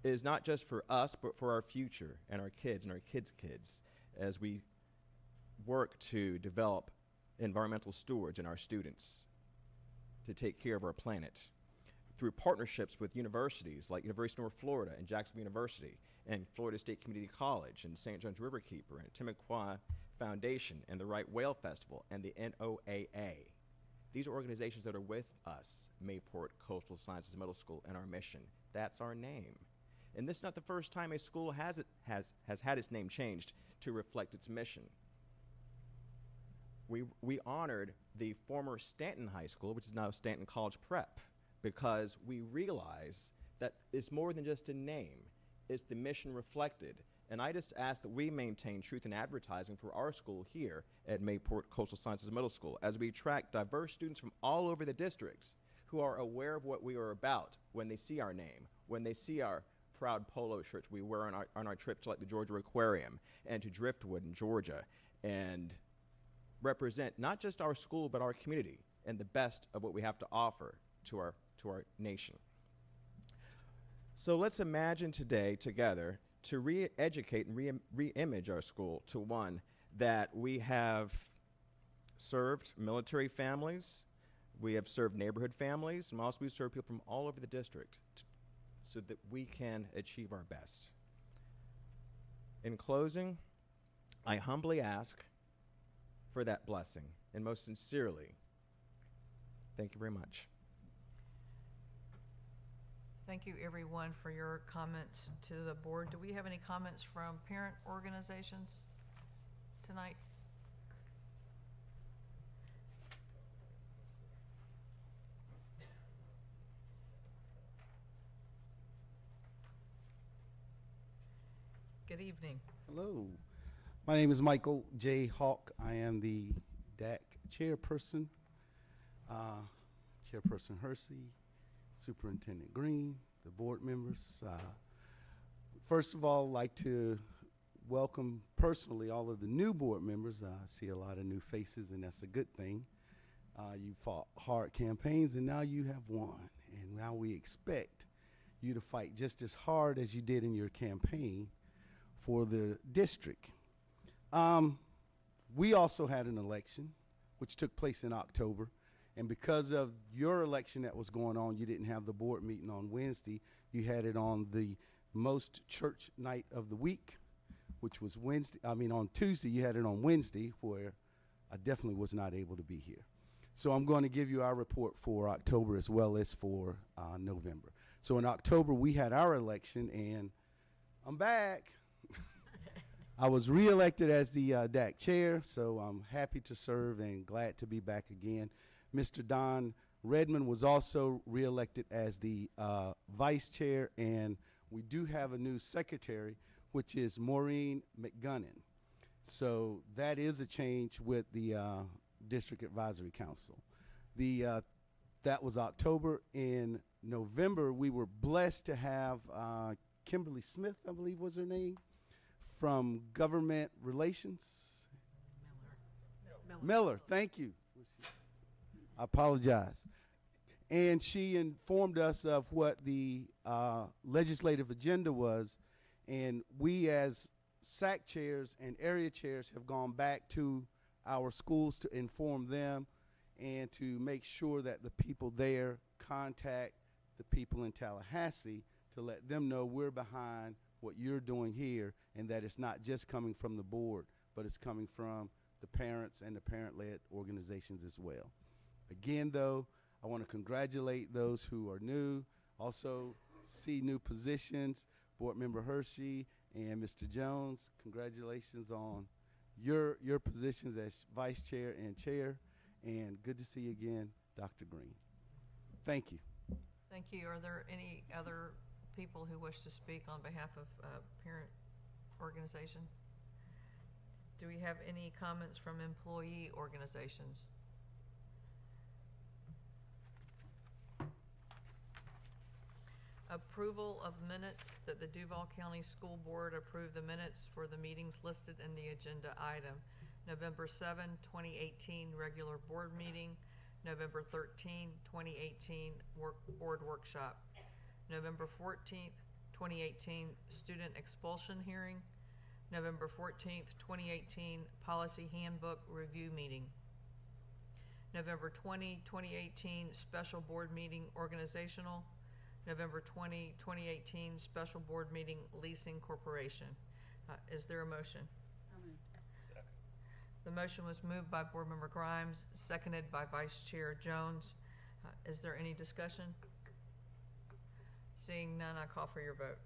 Speaker 19: is not just for us, but for our future and our kids' kids, as we work to develop environmental stewards in our students to take care of our planet through partnerships with universities like University of North Florida and Jacksonville University and Florida State Community College and St. John's Riverkeeper and Timucua Foundation and the Right Whale Festival and the NOAA. These are organizations that are with us, Mayport Coastal Sciences Middle School, and our mission. That's our name. And this is not the first time a school has had its name changed to reflect its mission. We honored the former Stanton High School, which is now Stanton College Prep, because we realize that it's more than just a name. It's the mission reflected. And I just ask that we maintain truth in advertising for our school here at Mayport Coastal Sciences Middle School as we attract diverse students from all over the districts who are aware of what we are about when they see our name, when they see our proud polo shirts we wear on our trips to like the Georgia Aquarium and to Driftwood in Georgia, and represent not just our school but our community and the best of what we have to offer to our nation. So let's imagine today together to re-educate and re-image our school to one that we have served military families, we have served neighborhood families, and also we serve people from all over the district so that we can achieve our best. In closing, I humbly ask for that blessing, and most sincerely, thank you very much.
Speaker 16: Thank you, everyone, for your comments to the board. Do we have any comments from parent organizations tonight? Good evening.
Speaker 20: Hello. My name is Michael J. Hawk. I am the DAC chairperson, Chairperson Hersey, Superintendent Green, the board members. First of all, I'd like to welcome personally all of the new board members. I see a lot of new faces, and that's a good thing. You fought hard campaigns, and now you have won. And now we expect you to fight just as hard as you did in your campaign for the district. We also had an election, which took place in October. And because of your election that was going on, you didn't have the board meeting on Wednesday. You had it on the most church night of the week, which was on Tuesday. You had it on Wednesday, where I definitely was not able to be here. So I'm going to give you our report for October as well as for November. So in October, we had our election, and I'm back. I was reelected as the DAC chair, so I'm happy to serve and glad to be back again. Mr. Don Redmond was also reelected as the vice chair, and we do have a new secretary, which is Maureen McGunnan. So that is a change with the District Advisory Council. That was October. In November, we were blessed to have Kimberly Smith, I believe was her name, from Government Relations. Miller, thank you. I apologize. And she informed us of what the legislative agenda was, and we as SAC chairs and area chairs have gone back to our schools to inform them and to make sure that the people there contact the people in Tallahassee to let them know we're behind what you're doing here, and that it's not just coming from the board, but it's coming from the parents and the parent-led organizations as well. Again, though, I want to congratulate those who are new, also see new positions, Board Member Hershey and Mr. Jones. Congratulations on your positions as vice chair and chair, and good to see you again, Dr. Green. Thank you.
Speaker 16: Thank you. Are there any other people who wish to speak on behalf of parent organization? Do we have any comments from employee organizations? Approval of minutes, that the Duval County School Board approve the minutes for the meetings listed in the agenda item. November 7, 2018 regular board meeting, November 13, 2018 board workshop, November 14th, 2018 student expulsion hearing, November 14th, 2018 policy handbook review meeting, November 20, 2018 special board meeting organizational, November 20, 2018 special board meeting leasing corporation. Is there a motion? The motion was moved by Board Member Grimes, seconded by Vice Chair Jones. Is there any discussion? Seeing none, I call for your vote.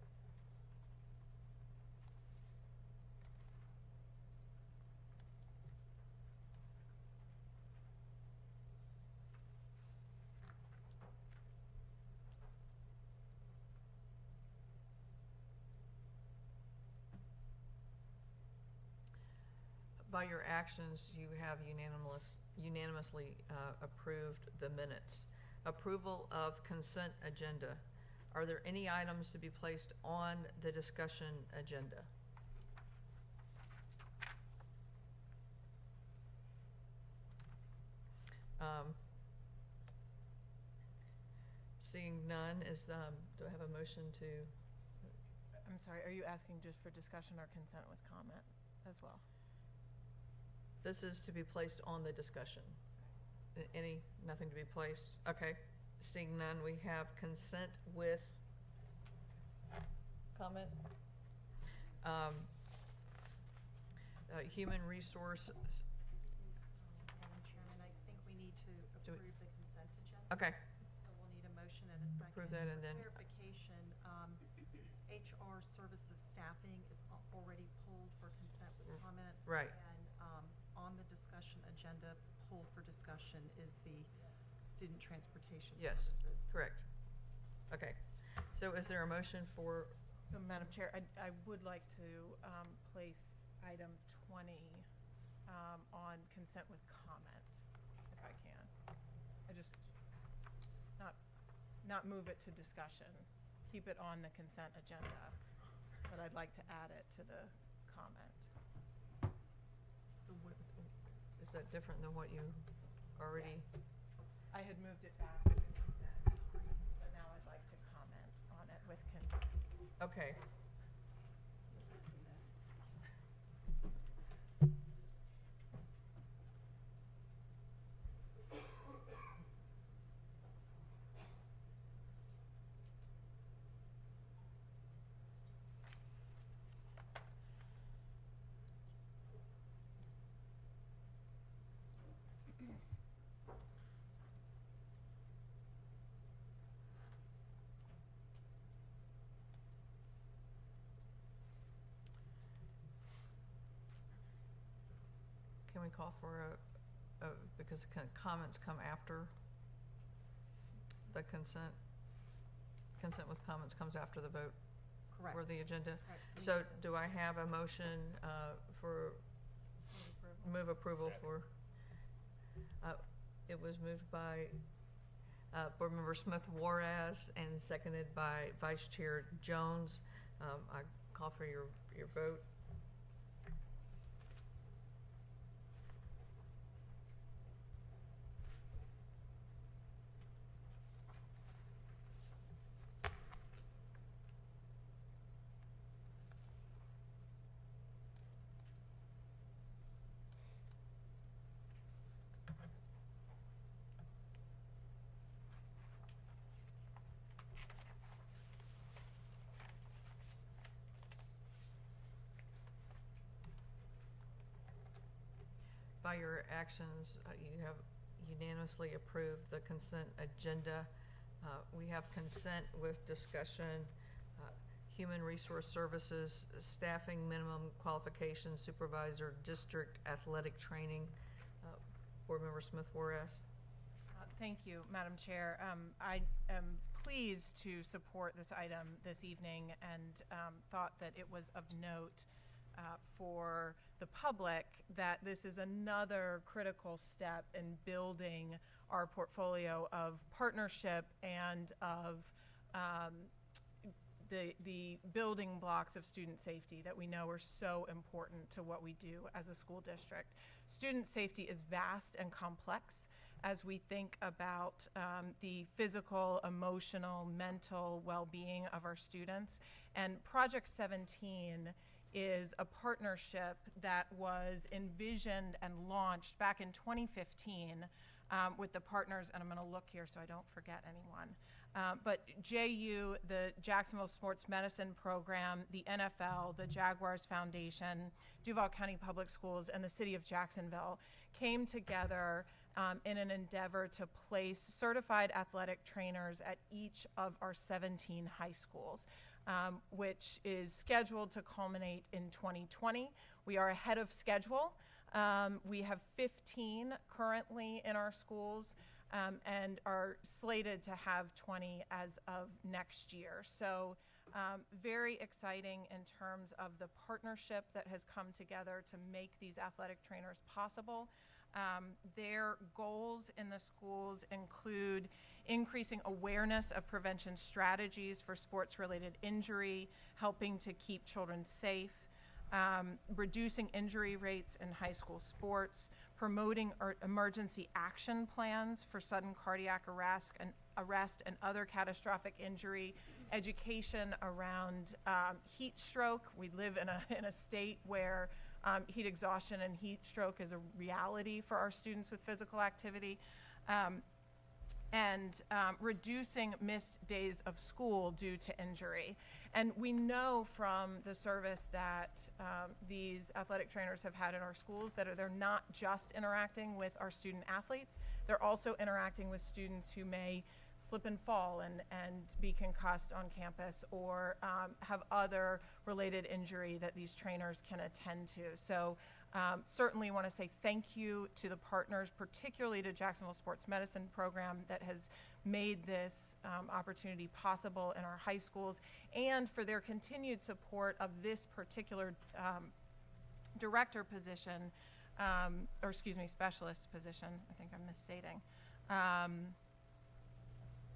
Speaker 16: By your actions, you have unanimously approved the minutes. Approval of consent agenda. Are there any items to be placed on the discussion agenda? Seeing none, do I have a motion to?
Speaker 9: I'm sorry, are you asking just for discussion or consent with comment as well?
Speaker 16: This is to be placed on the discussion. Nothing to be placed? Okay. Seeing none, we have consent with comment. Human resources.
Speaker 21: Madam Chairman, I think we need to approve the consent agenda.
Speaker 16: Okay.
Speaker 21: So we'll need a motion and a second.
Speaker 16: Approve that and then.
Speaker 21: Clarification, HR services staffing is already pulled for consent with comments.
Speaker 16: Right.
Speaker 21: And on the discussion agenda, pulled for discussion is the student transportation
Speaker 16: Yes,
Speaker 21: services.
Speaker 16: correct. Okay. So is there a motion for?
Speaker 9: So, Madam Chair, I would like to place item 20 on consent with comment, if I can. I just, not move it to discussion. Keep it on the consent agenda, but I'd like to add it to the comment.
Speaker 16: So what, is that different than what you already?
Speaker 9: Yes. I had moved it back to consent, but now I'd like to comment on it with consent.
Speaker 16: Okay. Can we call for because the comments come after the consent? Consent with comments comes after the vote.
Speaker 21: Correct.
Speaker 16: For the agenda.
Speaker 21: Correct.
Speaker 16: So do I have a motion for move approval for? It was moved by Board Member Smith Juarez and seconded by Vice Chair Jones. I call for your vote. By your actions, you have unanimously approved the consent agenda. We have consent with discussion, human resource services, staffing minimum qualifications, supervisor, district athletic training. Board Member Smith Juarez.
Speaker 9: Thank you, Madam Chair. I am pleased to support this item this evening and thought that it was of note for the public that this is another critical step in building our portfolio of partnership and of the building blocks of student safety that we know are so important to what we do as a school district. Student safety is vast and complex as we think about the physical, emotional, mental well-being of our students. And Project 17 is a partnership that was envisioned and launched back in 2015 with the partners, and I'm going to look here so I don't forget anyone. But JU, the Jacksonville Sports Medicine Program, the NFL, the Jaguars Foundation, Duval County Public Schools, and the City of Jacksonville came together in an endeavor to place certified athletic trainers at each of our 17 high schools. Which is scheduled to culminate in 2020. We are ahead of schedule. We have 15 currently in our schools and are slated to have 20 as of next year. So Very exciting in terms of the partnership that has come together to make these athletic trainers possible. Their goals in the schools include increasing awareness of prevention strategies for sports-related injury, helping to keep children safe, reducing injury rates in high school sports, promoting emergency action plans for sudden cardiac arrest and other catastrophic injury, education around heat stroke. We live in a state where heat exhaustion and heat stroke is a reality for our students with physical activity, and reducing missed days of school due to injury. And we know from the service that these athletic trainers have had in our schools that they're not just interacting with our student athletes, they're also interacting with students who may slip and fall and be concussed on campus, or have other related injury that these trainers can attend to. So certainly want to say thank you to the partners, particularly to Jacksonville Sports Medicine Program that has made this opportunity possible in our high schools, and for their continued support of this particular director position, or excuse me, specialist position, I think I'm misstating.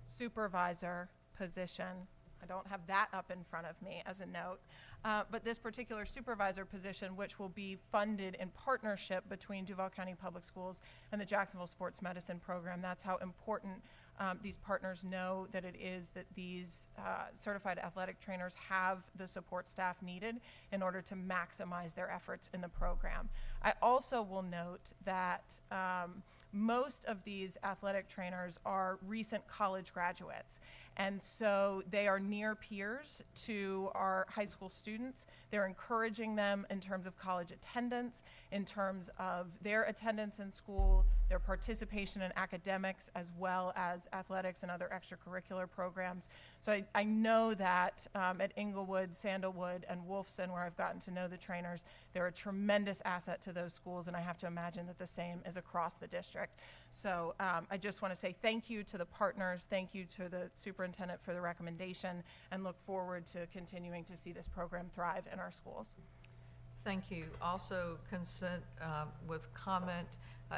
Speaker 9: Supervisor position. I don't have that up in front of me as a note, but this particular supervisor position, which will be funded in partnership between Duval County Public Schools and the Jacksonville Sports Medicine Program. That's how important these partners know that it is that these certified athletic trainers have the support staff needed in order to maximize their efforts in the program. I also will note that most of these athletic trainers are recent college graduates, and so they are near peers to our high school students. They're encouraging them in terms of college attendance, in terms of their attendance in school, their participation in academics, as well as athletics and other extracurricular programs. So I know that at Inglewood, Sandalwood, and Wolfson, where I've gotten to know the trainers, they're a tremendous asset to those schools, and I have to imagine that the same is across the district. So I just want to say thank you to the partners, thank you to the superintendent for the recommendation, and look forward to continuing to see this program thrive in our schools.
Speaker 16: Thank you. Also consent with comment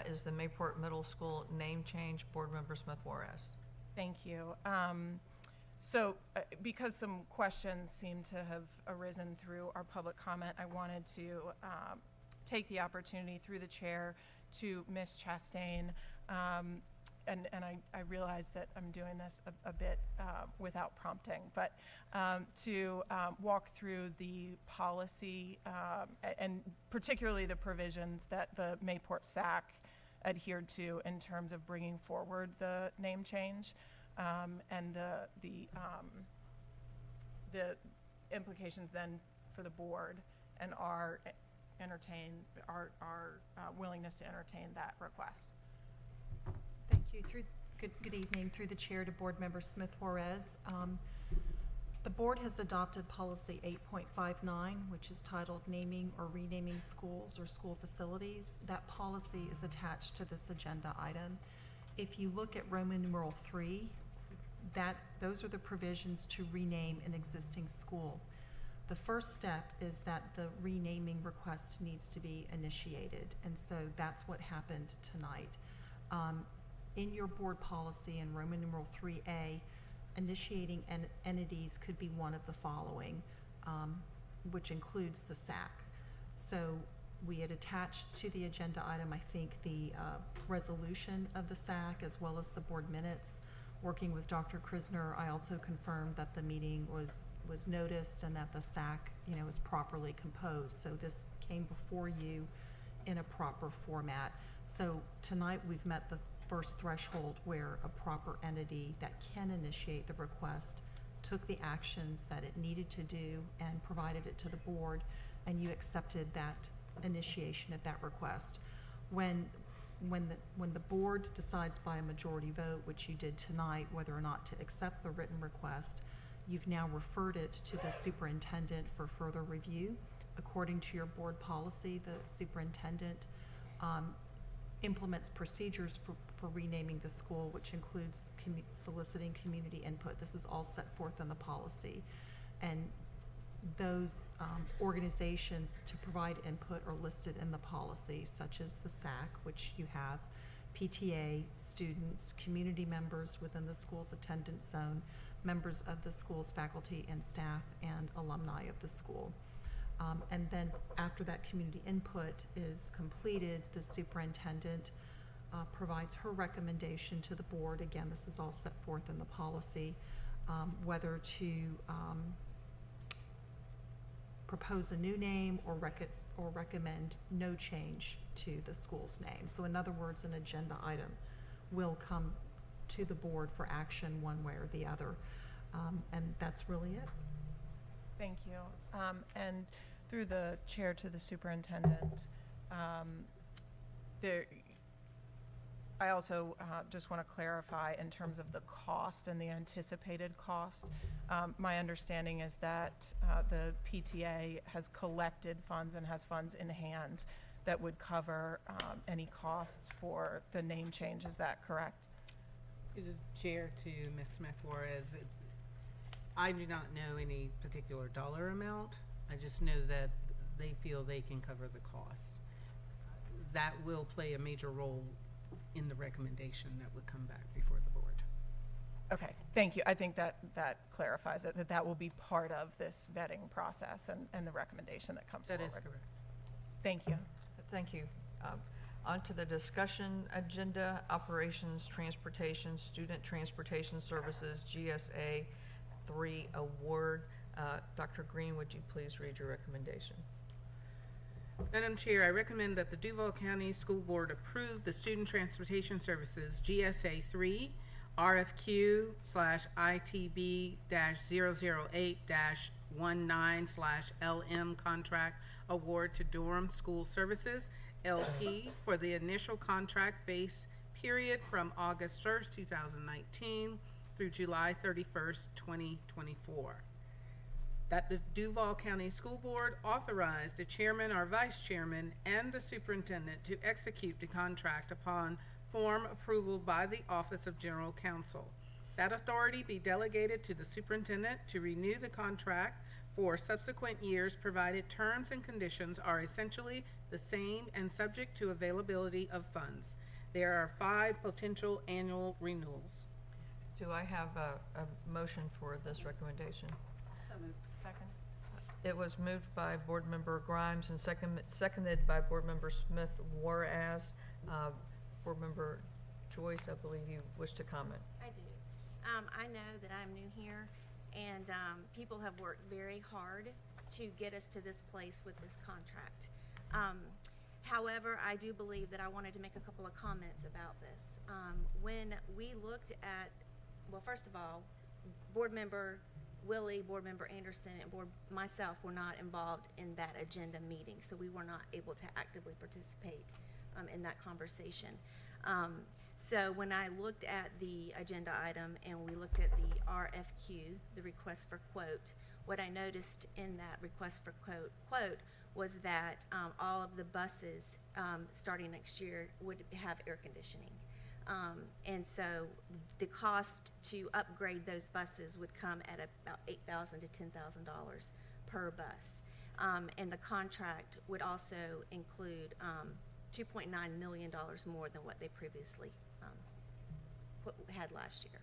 Speaker 16: is the Mayport Middle School name change. Board Member Smith Juarez.
Speaker 9: Thank you. So because some questions seem to have arisen through our public comment, I wanted to take the opportunity through the chair to Ms. Chastain, and I realize that I'm doing this a bit without prompting, but to walk through the policy and particularly the provisions that the Mayport SAC adhered to in terms of bringing forward the name change, and the implications then for the board and our willingness to entertain that request.
Speaker 21: Thank you. Good evening. Through the chair to Board Member Smith Juarez. The board has adopted policy 8.59, which is titled Naming or Renaming Schools or School Facilities. That policy is attached to this agenda item. If you look at Roman numeral 3, those are the provisions to rename an existing school. The first step is that the renaming request needs to be initiated, and so that's what happened tonight. In your board policy in Roman numeral 3A, initiating entities could be one of the following, which includes the SAC. So we had attached to the agenda item, I think, the resolution of the SAC as well as the board minutes. Working with Dr. Krisner, I also confirmed that the meeting was noticed and that the SAC, is properly composed. So this came before you in a proper format. So tonight we've met the first threshold where a proper entity that can initiate the request took the actions that it needed to do and provided it to the board, and you accepted that initiation of that request. When the board decides by a majority vote, which you did tonight, whether or not to accept the written request, you've now referred it to the superintendent for further review. According to your board policy, the superintendent implements procedures for renaming the school, which includes soliciting community input. This is all set forth in the policy. And those organizations to provide input are listed in the policy, such as the SAC, which you have, PTA, students, community members within the school's attendance zone, members of the school's faculty and staff, and alumni of the school. And then after that community input is completed, the superintendent provides her recommendation to the board. Again, this is all set forth in the policy, whether to propose a new name or recommend no change to the school's name. So in other words, an agenda item will come to the board for action one way or the other. And that's really it.
Speaker 9: Thank you. And through the chair to the superintendent, I also just want to clarify in terms of the cost and the anticipated cost. My understanding is that the PTA has collected funds and has funds in hand that would cover any costs for the name change. Is that correct?
Speaker 14: To the chair, to Ms. Smith-Juarez, I do not know any particular dollar amount. I just know that they feel they can cover the cost. That will play a major role in the recommendation that would come back before the board.
Speaker 9: Okay, thank you. I think that clarifies it, that will be part of this vetting process and the recommendation that comes forward.
Speaker 14: That is correct.
Speaker 9: Thank you.
Speaker 16: Thank you. On to the discussion agenda, operations, transportation, student transportation services, GSA 3 award. Dr. Green, would you please read your recommendation?
Speaker 14: Madam Chair, I recommend that the Duval County School Board approve the Student Transportation Services GSA 3 RFQ/ITB-008-19/LM contract award to Durham School Services, LP, for the initial contract base period from August 1st, 2019 through July 31st, 2024. That the Duval County School Board authorize the chairman or vice chairman and the superintendent to execute the contract upon form approval by the Office of General Counsel. That authority be delegated to the superintendent to renew the contract for subsequent years, provided terms and conditions are essentially the same and subject to availability of funds. There are 5 potential annual renewals.
Speaker 16: Do I have a motion for this recommendation?
Speaker 9: So moved. Second.
Speaker 16: It was moved by Board Member Grimes and seconded by Board Member Smith-Juarez. Board Member Joyce, I believe you wish to comment.
Speaker 3: I do. I know that I'm new here, and people have worked very hard to get us to this place with this contract. However, I do believe that I wanted to make a couple of comments about this. When we looked at, well, first of all, Board Member Willie, Board Member Anderson, and myself were not involved in that agenda meeting, so we were not able to actively participate in that conversation. So when I looked at the agenda item and we looked at the RFQ, the request for quote, what I noticed in that request for quote was that all of the buses starting next year would have air conditioning. And so the cost to upgrade those buses would come at about $8,000 to $10,000 per bus. And the contract would also include $2.9 million more than what they previously had last year.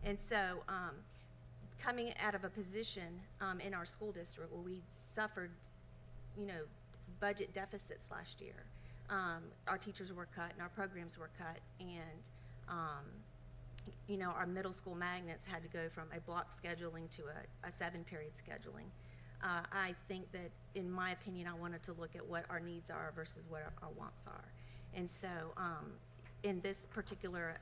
Speaker 3: And so coming out of a position in our school district where we suffered, budget deficits last year, our teachers were cut and our programs were cut, and our middle school magnets had to go from a block scheduling to a 7-period scheduling. I think that, in my opinion, I wanted to look at what our needs are versus what our wants are. And so in this particular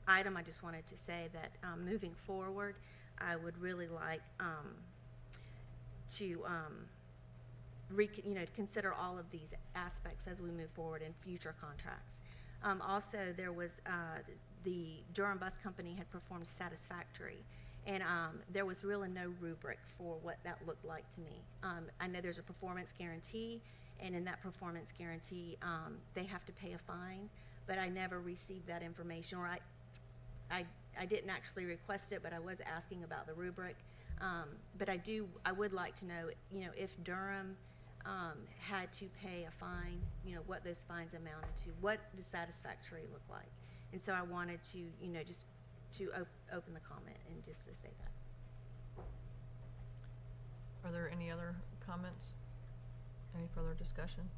Speaker 3: item, I just wanted to say that moving forward, I would really like to consider all of these aspects as we move forward in future contracts. Also, there was the Durham Bus Company had performed satisfactory, and there was really no rubric for what that looked like to me. I know there's a performance guarantee, and in that performance guarantee, they have to pay a fine, but I never received that information, or I didn't actually request it, but I was asking about the rubric. But I would like to know, if Durham had to pay a fine, what those fines amounted to. What does satisfactory look like? And so I wanted to, just to open the comment and just to say that.
Speaker 16: Are there any other comments? Any further discussion?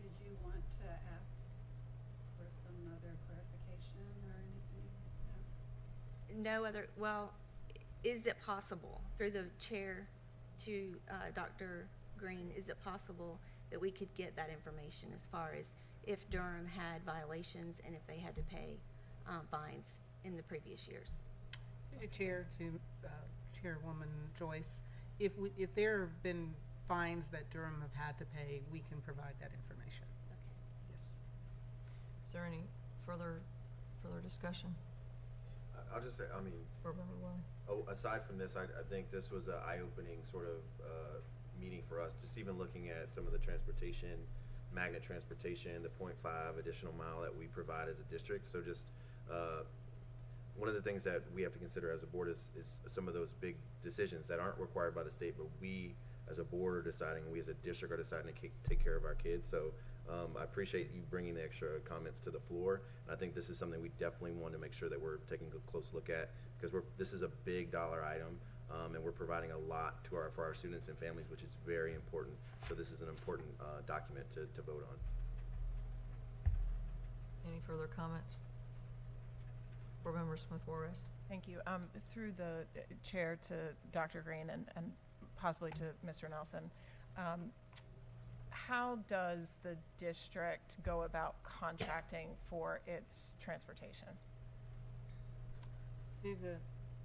Speaker 10: Did you want to ask for some other clarification or anything?
Speaker 3: No other, well, is it possible, through the chair to Dr. Green, is it possible that we could get that information as far as if Durham had violations and if they had to pay fines in the previous years?
Speaker 14: To the chair, to Chairwoman Joyce, if there have been fines that Durham have had to pay, we can provide that information.
Speaker 3: Okay.
Speaker 14: Yes.
Speaker 16: Is there any further discussion?
Speaker 11: I'll just say, I mean, aside from this, I think this was an eye-opening sort of meeting for us, just even looking at some of the transportation, magnet transportation, the 0.5 additional mile that we provide as a district. So just one of the things that we have to consider as a board is some of those big decisions that aren't required by the state, but we as a board are deciding, we as a district are deciding to take care of our kids. So I appreciate you bringing the extra comments to the floor. And I think this is something we definitely want to make sure that we're taking a close look at, because this is a big dollar item, and we're providing a lot for our students and families, which is very important. So this is an important document to vote on.
Speaker 16: Any further comments? Board Member Smith Juarez.
Speaker 9: Thank you. Through the chair to Dr. Green and possibly to Mr. Nelson, how does the district go about contracting for its transportation?
Speaker 14: Through the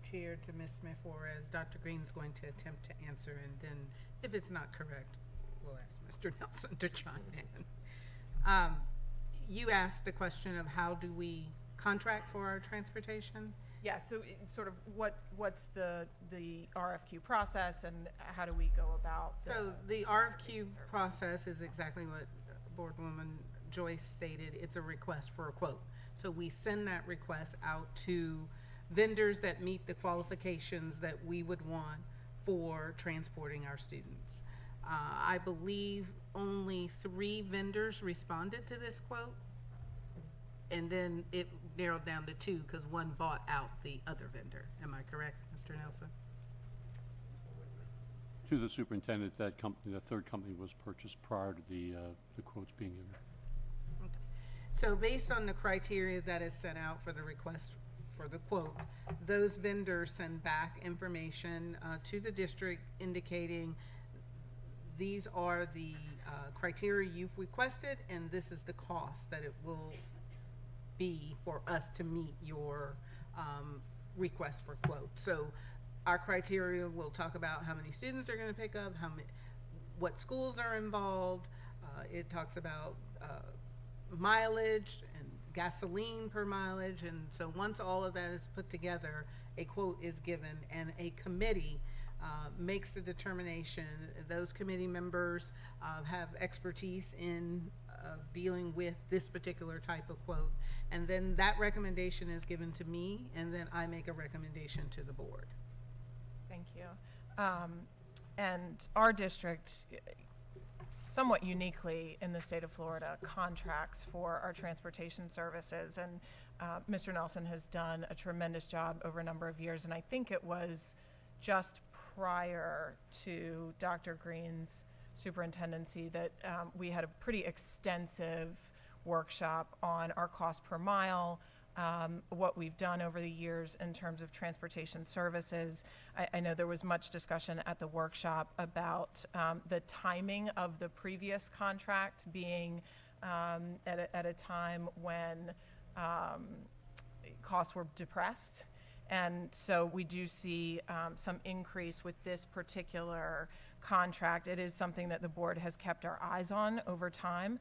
Speaker 14: chair to Ms. Smith Juarez, Dr. Green's going to attempt to answer, and then if it's not correct, we'll ask Mr. Nelson to chime in. You asked a question of how do we contract for our transportation?
Speaker 9: Yeah, so sort of what's the RFQ process and how do we go about
Speaker 14: So the RFQ process is exactly what Boardwoman Joyce stated. It's a request for a quote. So we send that request out to vendors that meet the qualifications that we would want for transporting our students. I believe only 3 vendors responded to this quote, and then it narrowed down to 2 because one bought out the other vendor. Am I correct, Mr. Nelson?
Speaker 4: To the superintendent, that company, the third company, was purchased prior to the quotes being given.
Speaker 14: Okay. So based on the criteria that is set out for the request for the quote, those vendors send back information to the district indicating these are the criteria you've requested, and this is the cost that it will be for us to meet your request for quote. So our criteria will talk about how many students they're going to pick up, what schools are involved. It talks about mileage and gasoline per mileage, and so once all of that is put together, a quote is given, and a committee makes the determination. Those committee members have expertise in dealing with this particular type of quote, and then that recommendation is given to me, and then I make a recommendation to the board.
Speaker 9: Thank you. And our district, somewhat uniquely in the state of Florida, contracts for our transportation services, and Mr. Nelson has done a tremendous job over a number of years, and I think it was just prior to Dr. Green's superintendency that we had a pretty extensive workshop on our cost per mile, what we've done over the years in terms of transportation services. I know there was much discussion at the workshop about the timing of the previous contract being at a time when costs were depressed. And so we do see some increase with this particular contract. It is something that the board has kept our eyes on over time.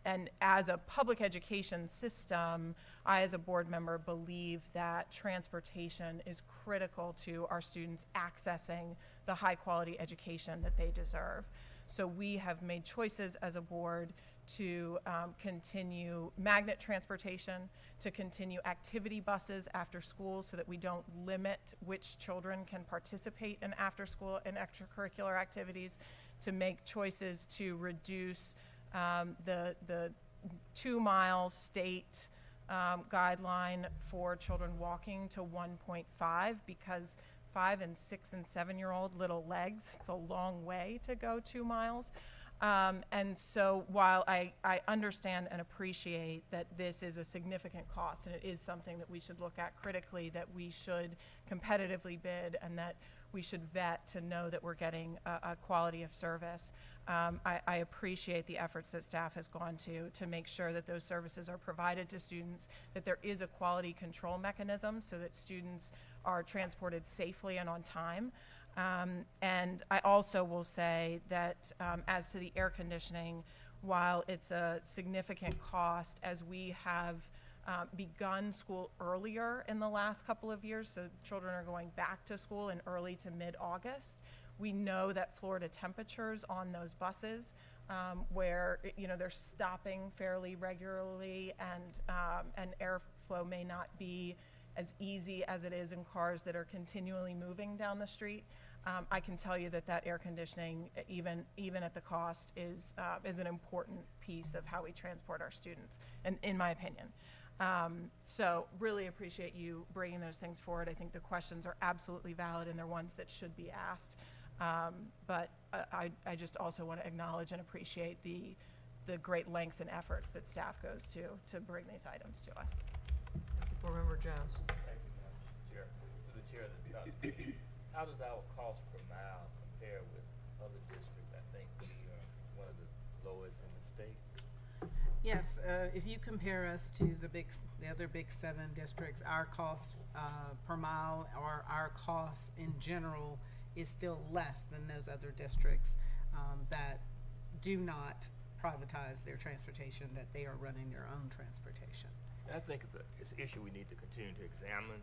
Speaker 9: And as a public education system, I as a board member believe that transportation is critical to our students accessing the high quality education that they deserve. So we have made choices as a board to continue magnet transportation, to continue activity buses after school so that we don't limit which children can participate in after school and extracurricular activities, to make choices to reduce the 2-mile state guideline for children walking to 1.5, because 5 and 6 and 7-year-old little legs, it's a long way to go 2 miles. And so while I understand and appreciate that this is a significant cost and it is something that we should look at critically, that we should competitively bid, and that we should vet to know that we're getting a quality of service, I appreciate the efforts that staff has gone to make sure that those services are provided to students, that there is a quality control mechanism so that students are transported safely and on time. And I also will say that as to the air conditioning, while it's a significant cost, as we have begun school earlier in the last couple of years, so children are going back to school in early to mid-August, we know that Florida temperatures on those buses, where they're stopping fairly regularly, and airflow may not be as easy as it is in cars that are continually moving down the street. I can tell you that air conditioning, even at the cost, is an important piece of how we transport our students, and in my opinion. So really appreciate you bringing those things forward. I think the questions are absolutely valid, and they're ones that should be asked. But I just also want to acknowledge and appreciate the great lengths and efforts that staff goes to bring these items to us.
Speaker 16: Board Member Jones.
Speaker 6: Thank you, Madam Chair. To the chair of the subcommittee, how does our cost per mile compare with other districts? I think we are one of the lowest in the state.
Speaker 14: Yes, if you compare us to the other big 7 districts, our cost per mile, or our cost in general, is still less than those other districts that do not privatize their transportation, that they are running their own transportation.
Speaker 6: I think it's an issue we need to continue to examine.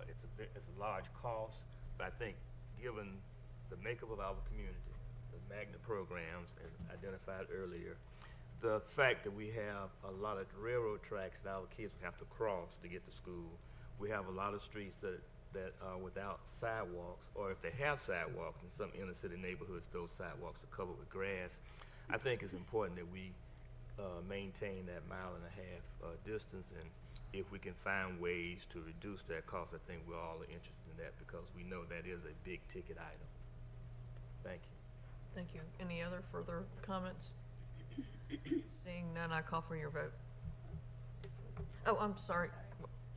Speaker 6: It's a large cost, but I think given the makeup of our community, the magnet programs, as identified earlier, the fact that we have a lot of railroad tracks that our kids have to cross to get to school, we have a lot of streets that are without sidewalks, or if they have sidewalks in some inner city neighborhoods, those sidewalks are covered with grass. I think it's important that we maintain that 1.5-mile distance, and if we can find ways to reduce that cost, I think we're all interested in that, because we know that is a big ticket item. Thank you.
Speaker 16: Thank you. Any other further comments? Seeing none, I call for your vote. Oh, I'm sorry.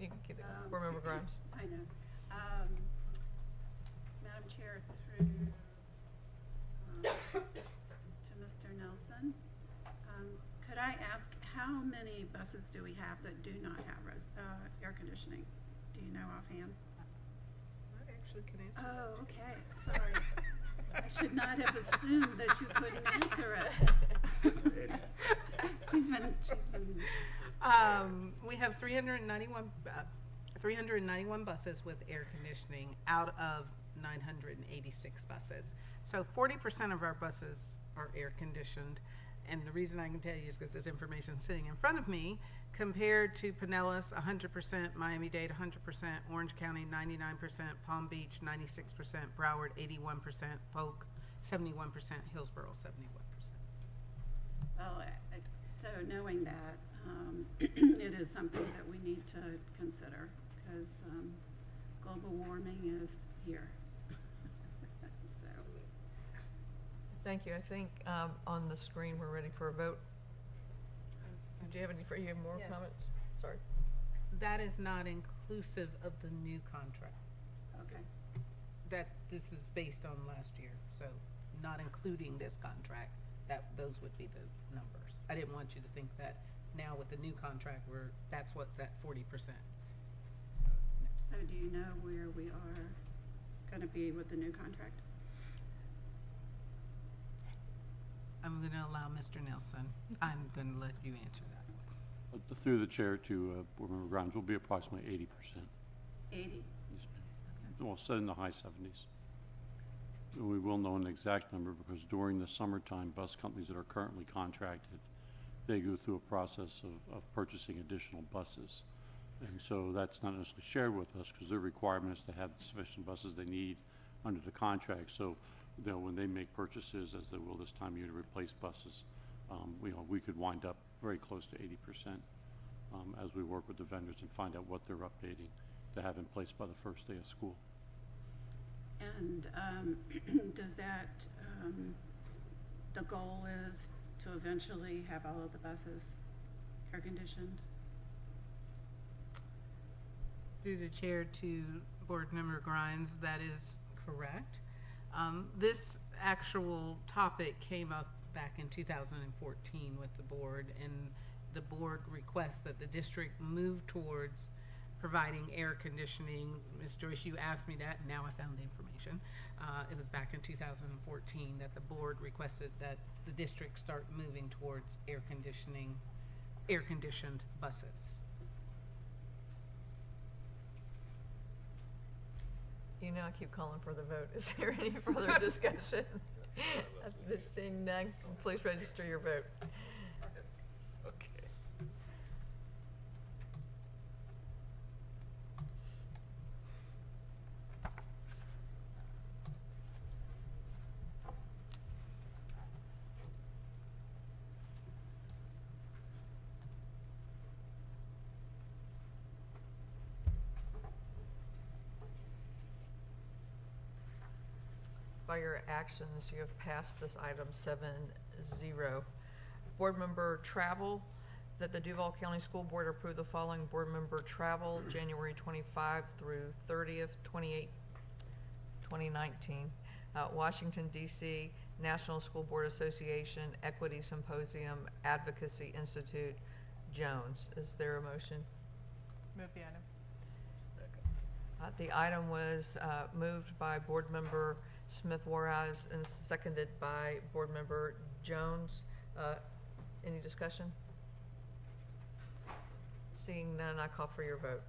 Speaker 16: You can keep it. Board Member Grimes.
Speaker 10: I know. Madam Chair, through to Mr. Nelson, could I ask how many buses do we have that do not have air conditioning? Do you know offhand?
Speaker 14: I actually can answer that.
Speaker 10: Oh, okay. Sorry. I should not have assumed that you couldn't answer it. She's been.
Speaker 14: We have 391 buses with air conditioning out of 986 buses. So 40% of our buses are air conditioned. And the reason I can tell you is because this information is sitting in front of me, compared to Pinellas, 100%, Miami-Dade, 100%, Orange County, 99%, Palm Beach, 96%, Broward, 81%, Polk, 71%, Hillsborough, 71%.
Speaker 10: Well, so knowing that, it is something that we need to consider, because global warming is here. So.
Speaker 16: Thank you. I think on the screen we're ready for a vote. Do you have more
Speaker 14: Yes.
Speaker 16: comments? Sorry.
Speaker 14: That is not inclusive of the new contract.
Speaker 10: Okay.
Speaker 14: That this is based on last year, so not including this contract, those would be the numbers. I didn't want you to think that now with the new contract, that's what's at 40%.
Speaker 10: So do you know where we are going to be with the new contract?
Speaker 14: I'm going to allow Mr. Nelson. I'm going to let you answer that.
Speaker 4: Through the chair to Board Member Grimes, will be approximately 80%.
Speaker 10: 80.
Speaker 4: Yes, ma'am. Well, set in the high 70s. We will know an exact number, because during the summertime, bus companies that are currently contracted they go through a process of purchasing additional buses. And so that's not necessarily shared with us because their requirement is to have sufficient buses they need under the contract. So, when they make purchases, as they will this time of year, to replace buses, we could wind up very close to 80% as we work with the vendors and find out what they're updating to have in place by the first day of school.
Speaker 10: And does that, the goal is to eventually have all of the buses air conditioned?
Speaker 14: Through the chair to Board Member Grimes, that is correct. This actual topic came up back in 2014 with the board, and the board requests that the district move towards providing air conditioning. Ms. Joyce, you asked me that, and now I found the information. It was back in 2014 that the board requested that the district start moving towards air-conditioned buses.
Speaker 16: I keep calling for the vote. Is there any further discussion? Seeing none, please register your vote.
Speaker 6: Okay.
Speaker 16: By your actions, you have passed this item 7-0. Board member travel, that the Duval County School Board approve the following board member travel, January 25 through 30th, 2019. Washington, D.C., National School Board Association, Equity Symposium, Advocacy Institute, Jones. Is there a motion?
Speaker 9: Move the item.
Speaker 16: The item was moved by board member Smith Juarez and seconded by board member Jones. Any discussion? Seeing none, I call for your vote.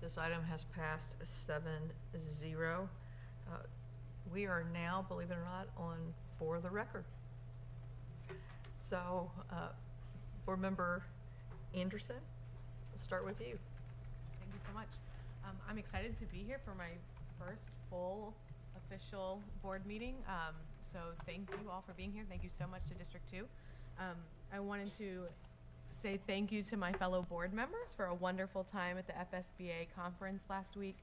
Speaker 16: This item has passed 7-0. We are now, believe it or not, on For the Record. So, board member Anderson, we'll start with you.
Speaker 5: Thank you so much. I'm excited to be here for my first full official board meeting. So thank you all for being here. Thank you so much to District 2. I wanted to say thank you to my fellow board members for a wonderful time at the FSBA conference last week.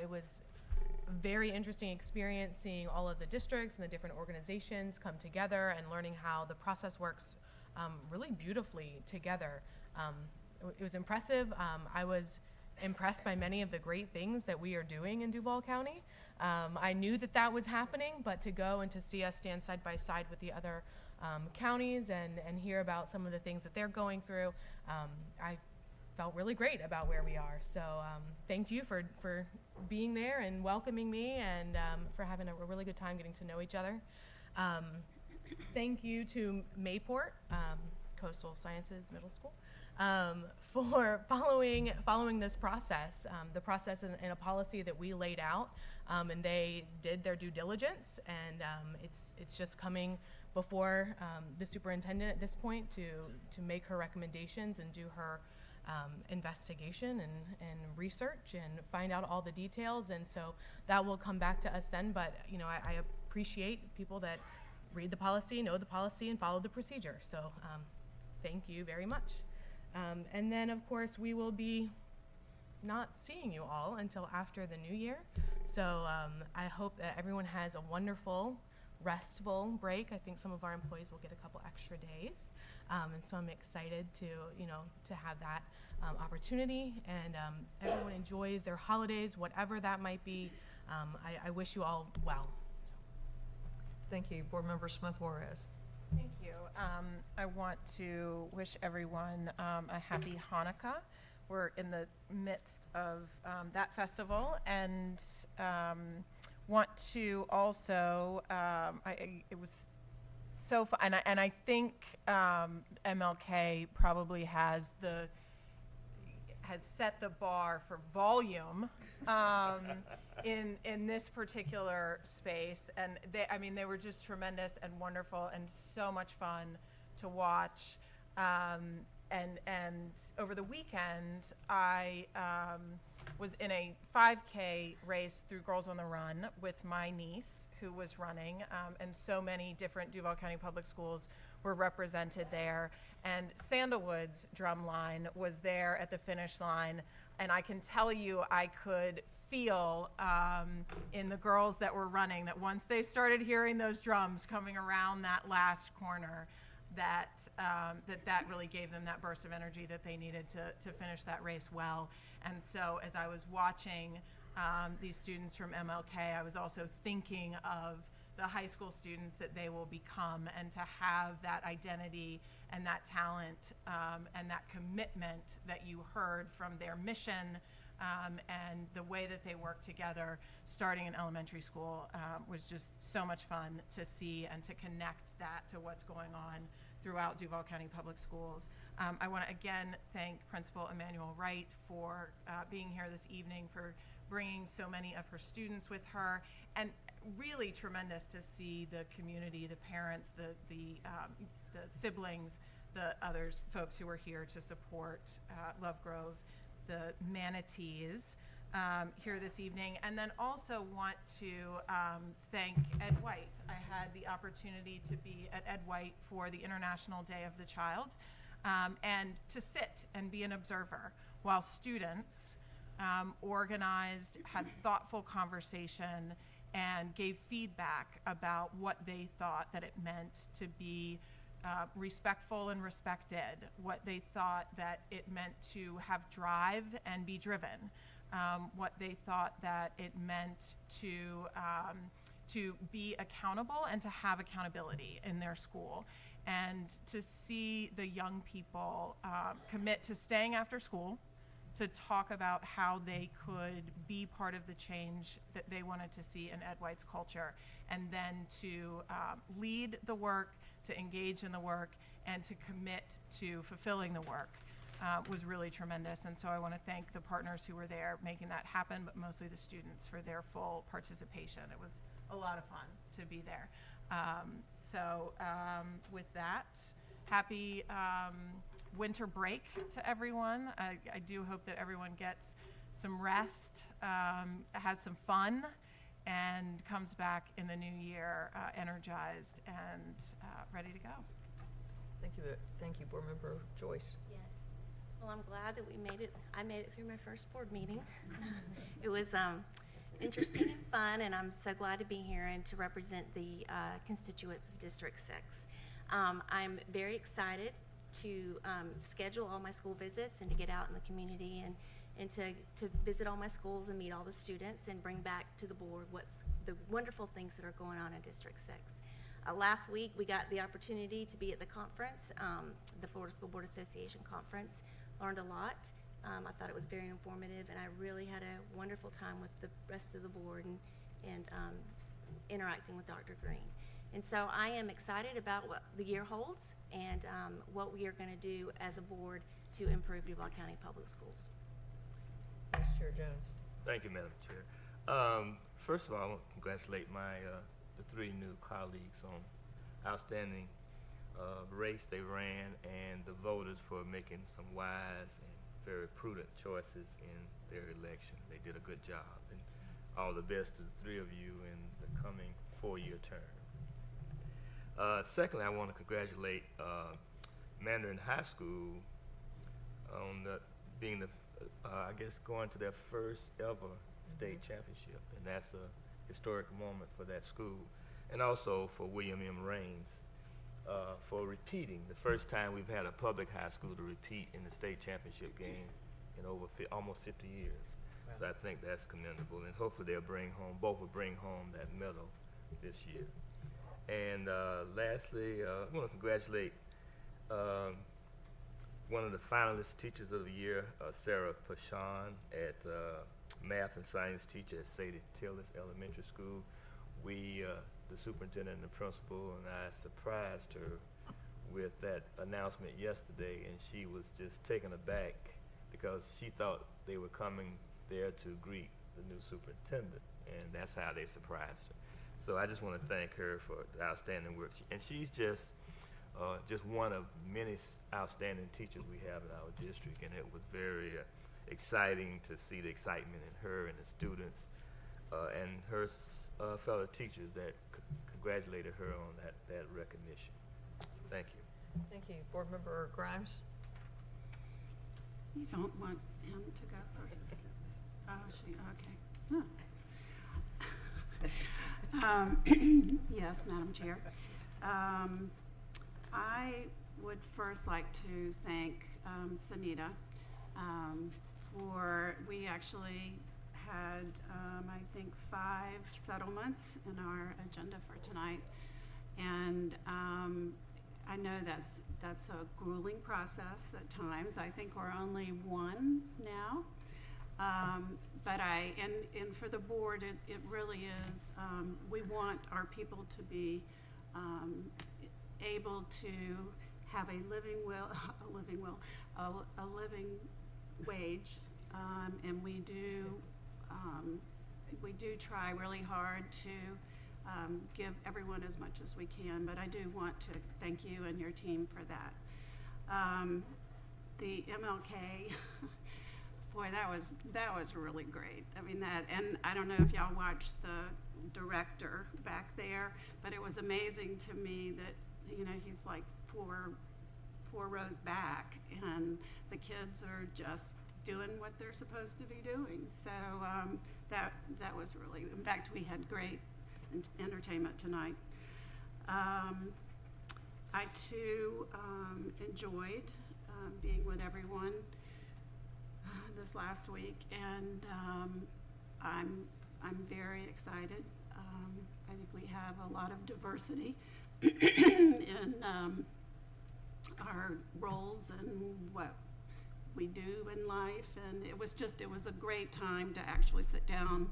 Speaker 5: It was a very interesting experience seeing all of the districts and the different organizations come together and learning how the process works really beautifully together. It was impressive. I was impressed by many of the great things that we are doing in Duval County. I knew that that was happening, but to go and to see us stand side by side with the other counties and hear about some of the things that they're going through, I felt really great about where we are. So thank you for being there and welcoming me and for having a really good time getting to know each other. Thank you to Mayport Coastal Sciences Middle School for following this process, the process and a policy that we laid out, and they did their due diligence, and it's just coming before the superintendent at this point to make her recommendations and do her investigation and research and find out all the details, and so that will come back to us then. But I appreciate people that read the policy, know the policy, and follow the procedure. So thank you very much. And then of course we will be not seeing you all until after the new year. So I hope that everyone has a wonderful, restful break. I think some of our employees will get a couple extra days. And so I'm excited to have that opportunity, and everyone enjoys their holidays, whatever that might be. I wish you all well. So.
Speaker 16: Thank you. Board Member Smith Juarez.
Speaker 9: Thank you. I want to wish everyone a happy Hanukkah. we're in the midst of that festival, and want to also, it was so fun, and I think MLK probably has set the bar for volume in this particular space, and they were just tremendous and wonderful and so much fun to watch. And over the weekend, I was in a 5K race through Girls on the Run with my niece, who was running, and so many different Duval County Public Schools were represented there. And Sandalwood's drumline was there at the finish line, and I can tell you I could feel in the girls that were running that once they started hearing those drums coming around that last corner, that really gave them that burst of energy that they needed to finish that race well. And so as I was watching these students from MLK, I was also thinking of the high school students that they will become, and to have that identity and that talent and that commitment that you heard from their mission and the way that they work together starting in elementary school was just so much fun to see and to connect that to what's going on throughout Duval County Public Schools. I want to again thank Principal Emmanuel Wright for being here this evening, for bringing so many of her students with her, and really tremendous to see the community, the parents, the siblings, the other folks who were here to support Love Grove, the MANATEES here this evening. And then also want to thank Ed White. I had the opportunity to be at Ed White for the International Day of the Child, and to sit and be an observer while students organized, had thoughtful conversation, and gave feedback about what they thought that it meant to be respectful and respected, what they thought that it meant to have drive and be driven, what they thought that it meant to be accountable and to have accountability in their school, and to see the young people commit to staying after school to talk about how they could be part of the change that they wanted to see in Ed White's culture, and then to lead the work, to engage in the work, and to commit to fulfilling the work was really tremendous. And so I want to thank the partners who were there making that happen, but mostly the students for their full participation. It was a lot of fun to be there. With that, happy winter break to everyone. I do hope that everyone gets some rest, has some fun, and comes back in the new year energized and ready to go.
Speaker 16: Thank you, Board Member Joyce.
Speaker 3: Yes. Well, I'm glad that I made it through my first board meeting. It was interesting and fun, and I'm so glad to be here and to represent the constituents of District 6. I'm very excited to schedule all my school visits and to get out in the community and to visit all my schools and meet all the students and bring back to the board what's the wonderful things that are going on in District 6. Last week we got the opportunity to be at the conference, the Florida School Board Association conference. Learned a lot. I thought it was very informative, and I really had a wonderful time with the rest of the board and interacting with Dr. Green. And so I am excited about what the year holds and what we are going to do as a board to improve Duval County Public Schools.
Speaker 16: Vice Chair Jones.
Speaker 6: Thank you, Madam Chair. First of all, I want to congratulate the three new colleagues on outstanding race they ran, and the voters for making some wise and very prudent choices in their election. They did a good job, and all the best to the three of you in the coming 4-year term. Secondly, I want to congratulate Mandarin High School on being I guess going to their first ever state championship, and that's a historic moment for that school, and also for William M. Raines for repeating. The first time we've had a public high school to repeat in the state championship game in over almost 50 years. Wow. So I think that's commendable, and hopefully both will bring home that medal this year. And lastly, I want to congratulate one of the finalist teachers of the year, Sarah Pashon, at math and science teacher at Sadie Tillis Elementary School. We, the superintendent and the principal, and I surprised her with that announcement yesterday, and she was just taken aback because she thought they were coming there to greet the new superintendent, and that's how they surprised her. So I just want to thank her for the outstanding work. And she's just one of many outstanding teachers we have in our district, and it was very exciting to see the excitement in her and the students and her fellow teachers that congratulated her on that recognition. Thank you.
Speaker 16: Thank you. Board Member Grimes?
Speaker 10: You don't want him to go first. Oh, she, okay. Yes, Madam Chair. I would first like to thank Sanita we actually had, I think, 5 settlements in our agenda for tonight. And I know that's a grueling process at times. I think we're only 1 now. But and for the board, it really is, we want our people to be able to have a living wage, and we do try really hard to give everyone as much as we can, but I do want to thank you and your team for that. The MLK, boy, that was really great. I mean, and I don't know if y'all watched the director back there, but it was amazing to me that, you know, he's like four rows back, and the kids are just doing what they're supposed to be doing. So that was really, in fact, we had great entertainment tonight. I too enjoyed being with everyone this last week, and I'm very excited. I think we have a lot of diversity in our roles and what we do in life, and it was a great time to actually sit down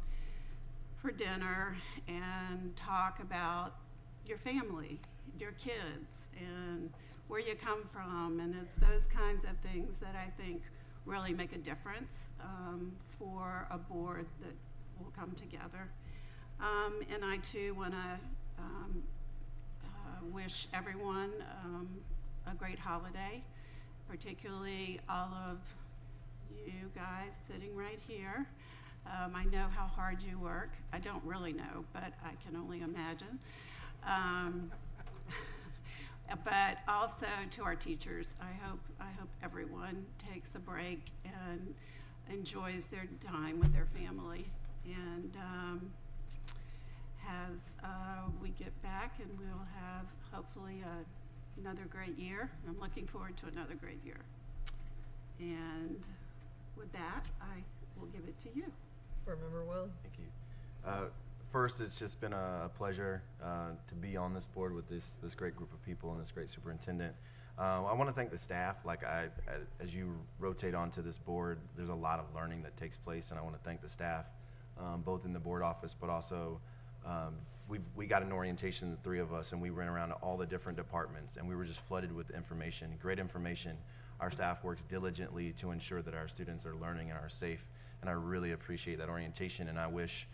Speaker 10: for dinner and talk about your family, your kids, and where you come from, and it's those kinds of things that I think really make a difference for a board that will come together. And I too want to wish everyone a great holiday, particularly all of you guys sitting right here. I know how hard you work. I don't really know, but I can only imagine. But also to our teachers, I hope everyone takes a break and enjoys their time with their family, and as we get back, and we'll have hopefully another great year. I'm looking forward to another great year. And with that, I will give it to you.
Speaker 16: Board Member Will.
Speaker 11: Thank you. First, it's just been a pleasure to be on this board with this great group of people and this great superintendent. I want to thank the staff. As you rotate onto this board, there's a lot of learning that takes place, and I want to thank the staff, both in the board office, but also we got an orientation, the 3 of us, and we ran around to all the different departments, and we were just flooded with information, great information. Our staff works diligently to ensure that our students are learning and are safe, and I really appreciate that orientation, and I wish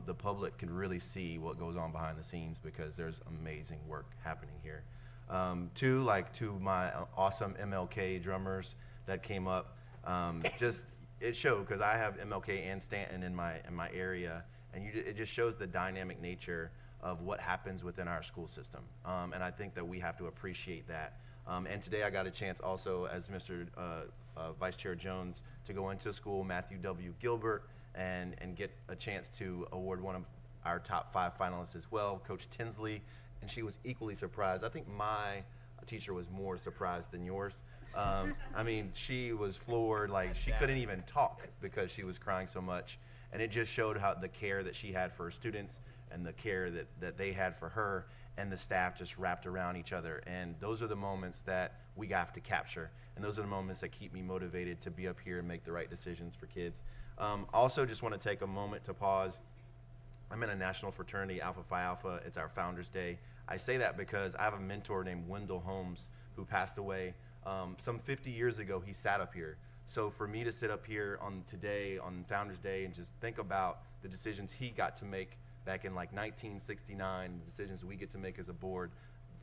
Speaker 11: the public can really see what goes on behind the scenes, because there's amazing work happening here. To my awesome MLK drummers that came up, it showed, because I have MLK and Stanton in my area, and it just shows the dynamic nature of what happens within our school system, and I think that we have to appreciate that. And today I got a chance also, as Mr. Vice Chair Jones, to go into school, Matthew W. Gilbert, and get a chance to award one of our top 5 finalists as well, Coach Tinsley, and she was equally surprised. I think my teacher was more surprised than yours. I mean, she was floored, like she couldn't even talk because she was crying so much, and it just showed how the care that she had for her students and the care that they had for her, and the staff just wrapped around each other. And those are the moments that we have to capture. And those are the moments that keep me motivated to be up here and make the right decisions for kids. Also, just want to take a moment to pause. I'm in a national fraternity, Alpha Phi Alpha. It's our Founders Day. I say that because I have a mentor named Wendell Holmes who passed away some 50 years ago. He sat up here. So for me to sit up here on today, on Founders Day, and just think about the decisions he got to make back in like 1969, the decisions we get to make as a board,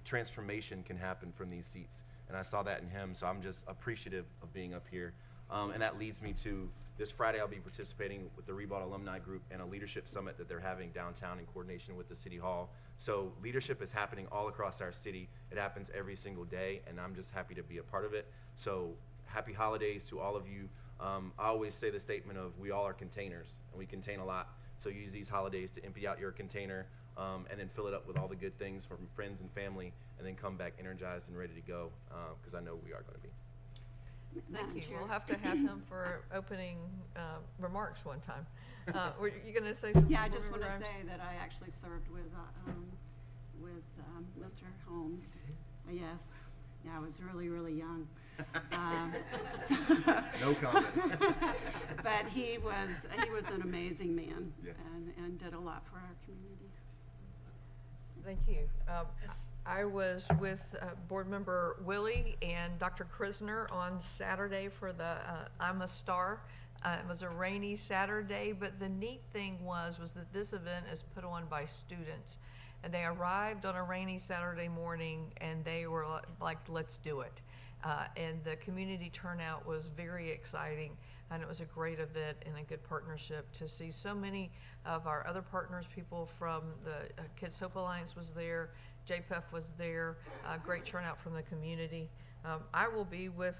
Speaker 11: transformation can happen from these seats. And I saw that in him, so I'm just appreciative of being up here. And that leads me to this Friday, I'll be participating with the Rebald Alumni Group in a leadership summit that they're having downtown in coordination with the City Hall. So leadership is happening all across our city. It happens every single day, and I'm just happy to be a part of it. So happy holidays to all of you. I always say the statement of we all are containers, and we contain a lot. So use these holidays to empty out your container and then fill it up with all the good things from friends and family, and then come back energized and ready to go, because I know we are going to be.
Speaker 16: Thank you. We'll have to have him for opening remarks one time. Were you going to say something?
Speaker 10: Yeah, I just want to say that I actually served with Mr. Holmes. Yes. Yeah, I was really, really young.
Speaker 11: No comment.
Speaker 10: But he was an amazing man.
Speaker 11: Yes.
Speaker 10: and did a lot for our community.
Speaker 16: Thank you. I was with Board Member Willie and Dr. Krisner on Saturday for the I'm a Star. It was a rainy Saturday, but the neat thing was that this event is put on by students. And they arrived on a rainy Saturday morning, and they were like, let's do it. And the community turnout was very exciting, and it was a great event and a good partnership to see so many of our other partners. People from the Kids Hope Alliance was there, JPEF was there, great turnout from the community. I will be with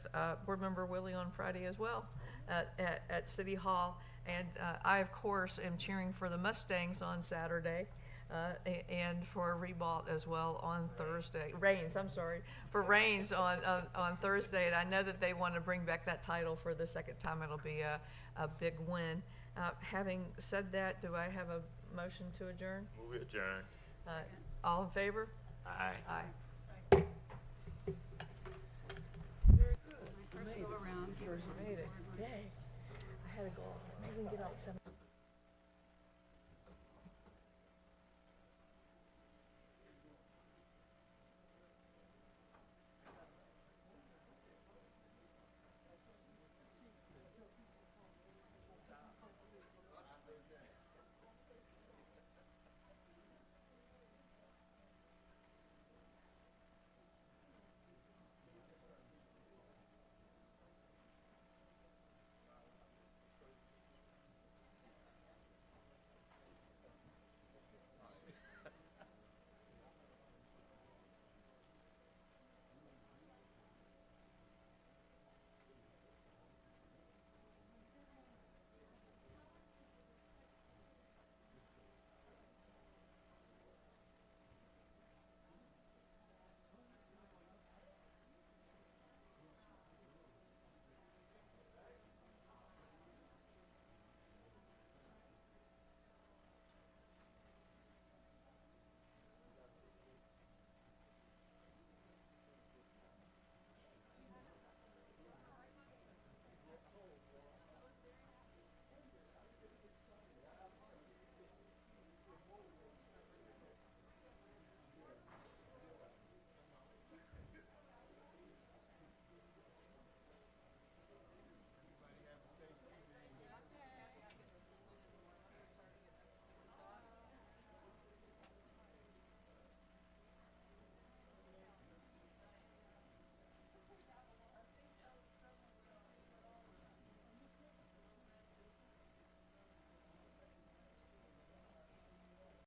Speaker 16: Board Member Willie on Friday as well at City Hall, and I, of course, am cheering for the Mustangs on Saturday. And for Rebald as well on Thursday. Reigns, I'm sorry. For Reigns on Thursday. And I know that they want to bring back that title for the second time. It'll be a big win. Having said that, do I have a motion to adjourn?
Speaker 6: Move it adjourn.
Speaker 16: All in favor?
Speaker 6: Aye.
Speaker 16: Aye.
Speaker 10: First go around.
Speaker 16: First made it. Yay. I had to go off. Maybe we can get out 7.